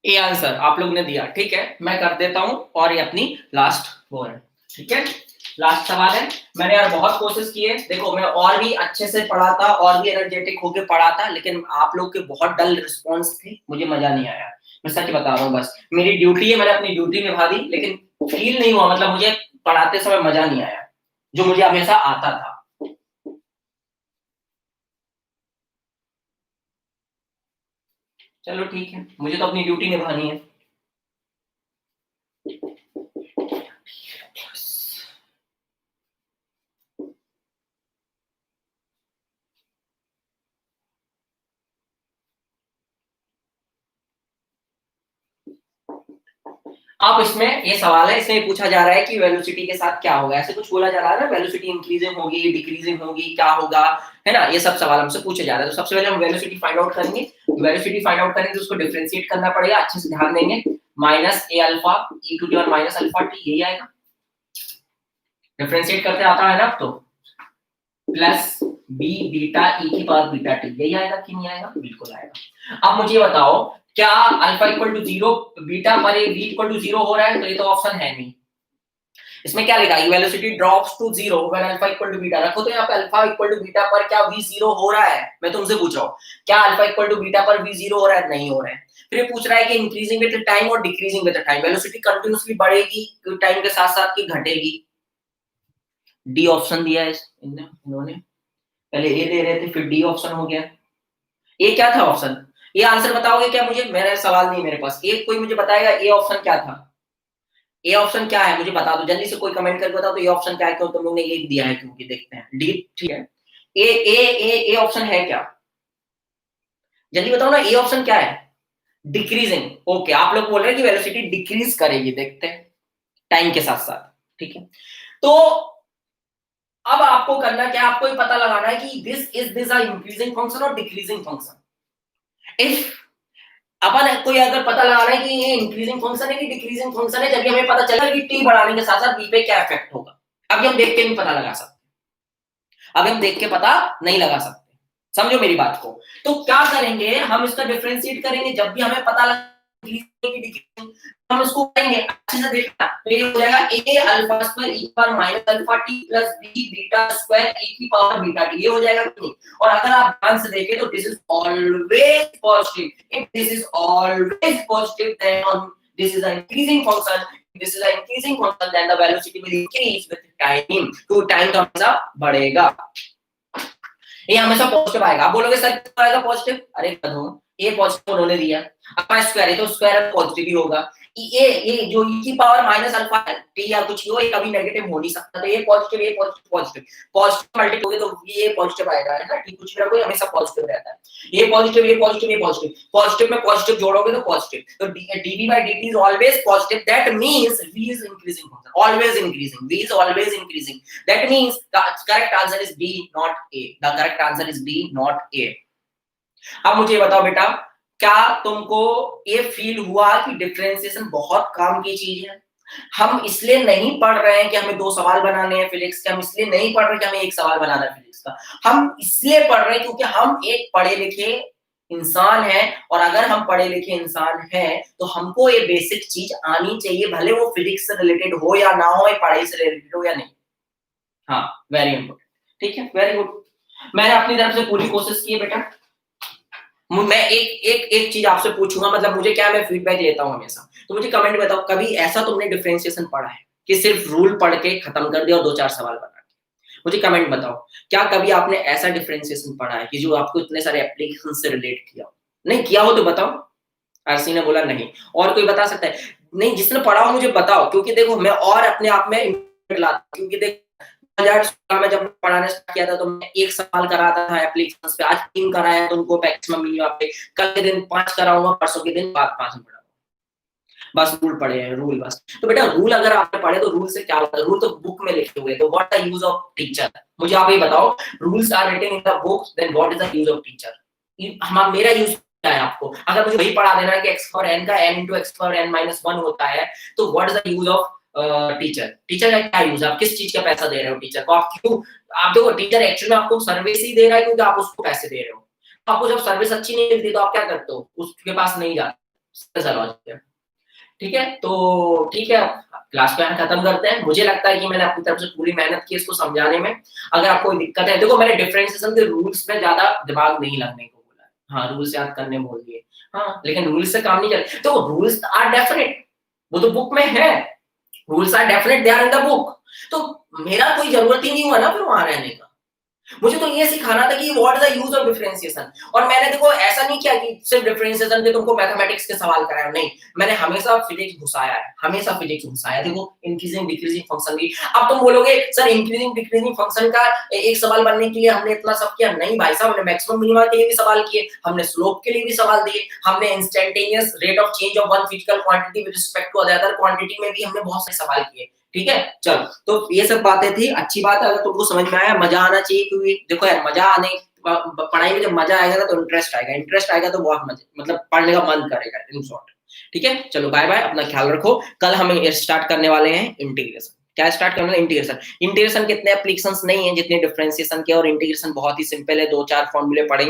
A: ये आंसर आप लोग ने दिया, ठीक है, मैं कर देता हूं और ये अपनी लास्ट वो है, ठीक है, लास्ट सवाल है। मैंने यार बहुत कोशिश की है, देखो मैं और भी अच्छे से पढ़ाता और भी एनर्जेटिक होके पढ़ाता, लेकिन आप लोग के बहुत डल रिस्पॉन्स थे, मुझे मजा नहीं आया, मैं सच बता रहा हूँ। बस मेरी ड्यूटी है, मैंने अपनी ड्यूटी निभा दी, लेकिन फील नहीं हुआ, मतलब मुझे पढ़ाते समय मजा नहीं आया जो मुझे हमेशा आता था। चलो ठीक है, मुझे तो अपनी ड्यूटी निभानी है। अब इसमें ये सवाल है, इसमें पूछा जा रहा है कि वेलोसिटी के साथ क्या होगा, ऐसे कुछ बोला जा रहा है ना, वेलोसिटी इंक्रीजिंग होगी डिक्रीजिंग होगी क्या होगा, है ना, ये सब सवाल हमसे पूछे जा रहे हैं। तो सबसे पहले हम वेलोसिटी फाइंड आउट करेंगे, वेलोसिटी फाइंड आउट करेंगे तो उसको डिफरेंशिएट करना पड़ेगा, अच्छे से ध्यान देंगे, minus a alpha e to the power minus alpha t, यही आएगा, डिफरेंशिएट करते आता है ना, अब तो प्लस बी बीटा ई की पावर बीटा टी, यही आएगा कि नहीं आएगा, बिल्कुल आएगा। अब मुझे बताओ क्या अल्फा इक्वल टू 0 बीटा पर बी इक्वल टू 0 हो रहा है, तो ये तो ऑप्शन है नहीं। इसमें क्या लिखा है, velocity drops to 0 when alpha equal to beta, रखो तो यहाँ पे अल्फा इक्वल टू बीटा पर क्या v 0 हो रहा है, मैं तुमसे पूछ रहा हूँ क्या अल्फा इक्वल टू बीटा पर v 0 हो रहा है, नहीं हो रहा है। फिर ये पूछ रहा है कि इंक्रीजिंग विद टाइम और decreasing with time, velocity continuously बढ़ेगी टाइम के साथ साथ की घटेगी, डी ऑप्शन दिया है इन्होंने, पहले ए दे रहे थे फिर डी ऑप्शन हो गया। ए क्या था ऑप्शन, ये आंसर बताओगे क्या मुझे, मेरा सवाल नहीं मेरे पास, एक कोई मुझे बताएगा ए ऑप्शन क्या था, ए ऑप्शन क्या है मुझे बता दो जल्दी से, कोई कमेंट करके बताओ तो ये ऑप्शन क्या है, क्यों तुम लोग ने ए दिया है, क्योंकि देखते हैं डी, ठीक है, ए ऑप्शन है क्या, जल्दी बताओ ना, ए ऑप्शन क्या है, डिक्रीजिंग, ओके, आप लोग बोल रहे हैं कि वेलोसिटी डिक्रीज करेगी, देखते हैं टाइम के साथ साथ, ठीक है। तो अब आपको करना क्या, आपको ये पता लगाना है कि दिस अ इंक्रीजिंग फंक्शन और डिक्रीजिंग फंक्शन। इफ अपन कोई अगर पता लगाना है कि ये इंक्रीजिंग फंक्शन है कि डिक्रीजिंग फंक्शन है, जब हमें पता चला कि टी बढ़ाने के साथ साथ बी पे क्या इफेक्ट होगा, अभी हम देख के नहीं पता लगा सकते, अभी हम देख के पता नहीं लगा सकते, समझो मेरी बात को। तो क्या करेंगे, हम इसका डिफरेंशिएट करेंगे जब भी हमें पता लगा हम इसको करेंगे अच्छे से देखना। तो ये हो जाएगा a alpha square e power minus alpha t plus b beta square e की पावर बीटा t, ये हो जाएगा कि नहीं। और अगर आप ध्यान से देखें तो this is always positive, if this is always positive then this is an increasing function, this is an increasing function then the velocity will increase with time, तो टाइम का हमेशा बढ़ेगा, ये हमेशा पॉजिटिव आएगा। आप बोलोगे सर क्यों आएगा पॉजिटिव, अरे कदों ये पॉजिटिव उन्होंने दिया, अल्फा स्क्वायर है तो स्क्वायर पॉजिटिव ही होगा, ये जो e की पावर माइनस अल्फा t या कुछ हो, ये कभी नेगेटिव हो नहीं सकता, तो ये पॉजिटिव पॉजिटिव मल्टीप्लाई होगे तो ये पॉजिटिव आएगा, है ना। t कुछ भी रखो हमेशा पॉजिटिव रहता है, ये पॉजिटिव ये पॉजिटिव ये पॉजिटिव, पॉजिटिव में पॉजिटिव जोड़ोगे तो पॉजिटिव, तो dv by dt is always positive, that means v is increasing function, always increasing, v is always increasing, that means the correct answer is b not a, the correct answer is b not a। अब मुझे बताओ बेटा, क्या तुमको ये feel हुआ कि differentiation बहुत काम की चीज है। हम इसलिए नहीं पढ़ रहे हैं कि हमें 2 सवाल बनाने हैं फिजिक्स के, हम इसलिए नहीं पढ़ रहे कि हमें 1 सवाल बनाना है फिजिक्स का, हम इसलिए पढ़ रहे हैं क्योंकि हम एक पढ़े लिखे इंसान है, और अगर हम पढ़े लिखे इंसान हैं तो हमको ये बेसिक चीज आनी चाहिए, भले वो फिजिक्स से रिलेटेड हो या ना हो, पढ़ाई से रिलेटेड हो या नहीं। हाँ वेरी इंपॉर्टेंट, ठीक है, वेरी गुड। मैंने अपनी तरफ से पूरी कोशिश की है बेटा। मैं एक चीज आपसे पूछूंगा, मतलब मुझे क्या, मैं फीडबैक लेता हूं हमेशा, तो मुझे कमेंट में बताओ कभी ऐसा तुमने डिफरेंशिएशन पढ़ा है कि सिर्फ रूल पढ़ के खत्म कर दिया और 2-4 सवाल बना के, मुझे कमेंट बताओ, क्या कभी आपने ऐसा डिफरेंशिएशन पढ़ा है कि जो आपको इतने सारे एप्लीकेशन से रिलेट किया हो? नहीं किया हो तो बताओ। आरसी ने बोला नहीं, और कोई बता सकता है? नहीं, जिसने पढ़ा हो मुझे बताओ, क्योंकि देखो मैं और अपने आप में क्योंकि देख 2016 में जब पढ़ाना स्टार्ट किया था तो मैं 1 सवाल कराता था एप्लीकेशंस पे, आज 3 कराया तुमको मैक्सिमम मिनिमम पे, कल के दिन 5 कराऊंगा, परसों के दिन बाद 5 पढ़ाऊंगा, बस रूल पढ़े हैं, रूल बस। तो बेटा रूल अगर आपने पढ़े तो रूल से क्या होता है, रूल तो बुक में लिखे हुए, तो what the use of teacher, मुझे आप ये बताओ, rules are written in the books, then what is the use of teacher, हम मेरा यूज क्या है आपको, अगर मुझे वही पढ़ा देना है कि x पावर n का n into x power n minus 1 होता है, तो what is the use of teacher, teacher का क्या यूज है, आप किस चीज का पैसा दे रहे हो टीचर को, आप क्यों, आप देखो टीचर एक्चुअली में आपको सर्विस ही दे रहा है क्योंकि आप उसको पैसे दे रहे हो, तो आपको जब सर्विस अच्छी नहीं मिलती तो आप क्या करते हो, उसके पास नहीं जाते, ठीक है। तो ठीक है, क्लास को यहाँ खत्म करते हैं। मुझे लगता है कि मैंने अपनी तरफ से पूरी मेहनत की इसको समझाने में, अगर आपको कोई दिक्कत है, देखो मैंने डिफरेंशिएशन के रूल्स में ज्यादा दिमाग नहीं लगने को बोला है, हाँ रूल्स याद करने बोल दिए, हाँ लेकिन रूल्स से काम नहीं चले, तो रूल्स आर डेफिनेट, वो तो बुक में है, rules are definite, they are in the book, तो मेरा कोई जरूरत ही नहीं हुआ ना फिर वहां रहने का, मुझे तो ये सिखाना था कि what is the use of differentiation. और मैंने देखो ऐसा नहीं किया कि सिर्फ डिफरेंशिएशन पे तुमको मैथमेटिक्स के सवाल कराया, नहीं, मैंने हमेशा फिजिक्स घुसाया है, हमेशा फिजिक्स घुसाया, देखो इंक्रीजिंग डिक्रीजिंग फंक्शन की। अब तुम बोलोगे सर इंक्रीजिंग डिक्रीजिंग फंक्शन का एक सवाल बनने के लिए हमने इतना सब किया, नहीं भाई साहब, हमने मैक्सिमम मिनिमा के लिए भी सवाल किए, हमने स्लोप के लिए भी सवाल दिए, हमने instantaneous rate of change of one physical quantity with respect to other quantity में भी हमने बहुत सारे सवाल किए, ठीक है। चलो, तो ये सब बातें थी, अच्छी बात है, अगर तुमको समझ में आया, मजा आना चाहिए, क्योंकि देखो यार मजा आने, पढ़ाई में जब मजा आएगा ना तो इंटरेस्ट आएगा, इंटरेस्ट आएगा तो बहुत मजा, मतलब पढ़ने का मन करेगा इन शॉर्ट, ठीक है। चलो बाय बाय, अपना ख्याल रखो, कल हम स्टार्ट करने वाले हैं इंटीग्रेशन। क्या स्टार्ट करना है, इंटीग्रेशन। इंटीग्रेशन कितने एप्लीकेशंस नहीं है जितने डिफरेंशिएशन के, और इंटीग्रेशन बहुत ही सिंपल है, 2-4 फॉर्मूले पढ़ेंगे।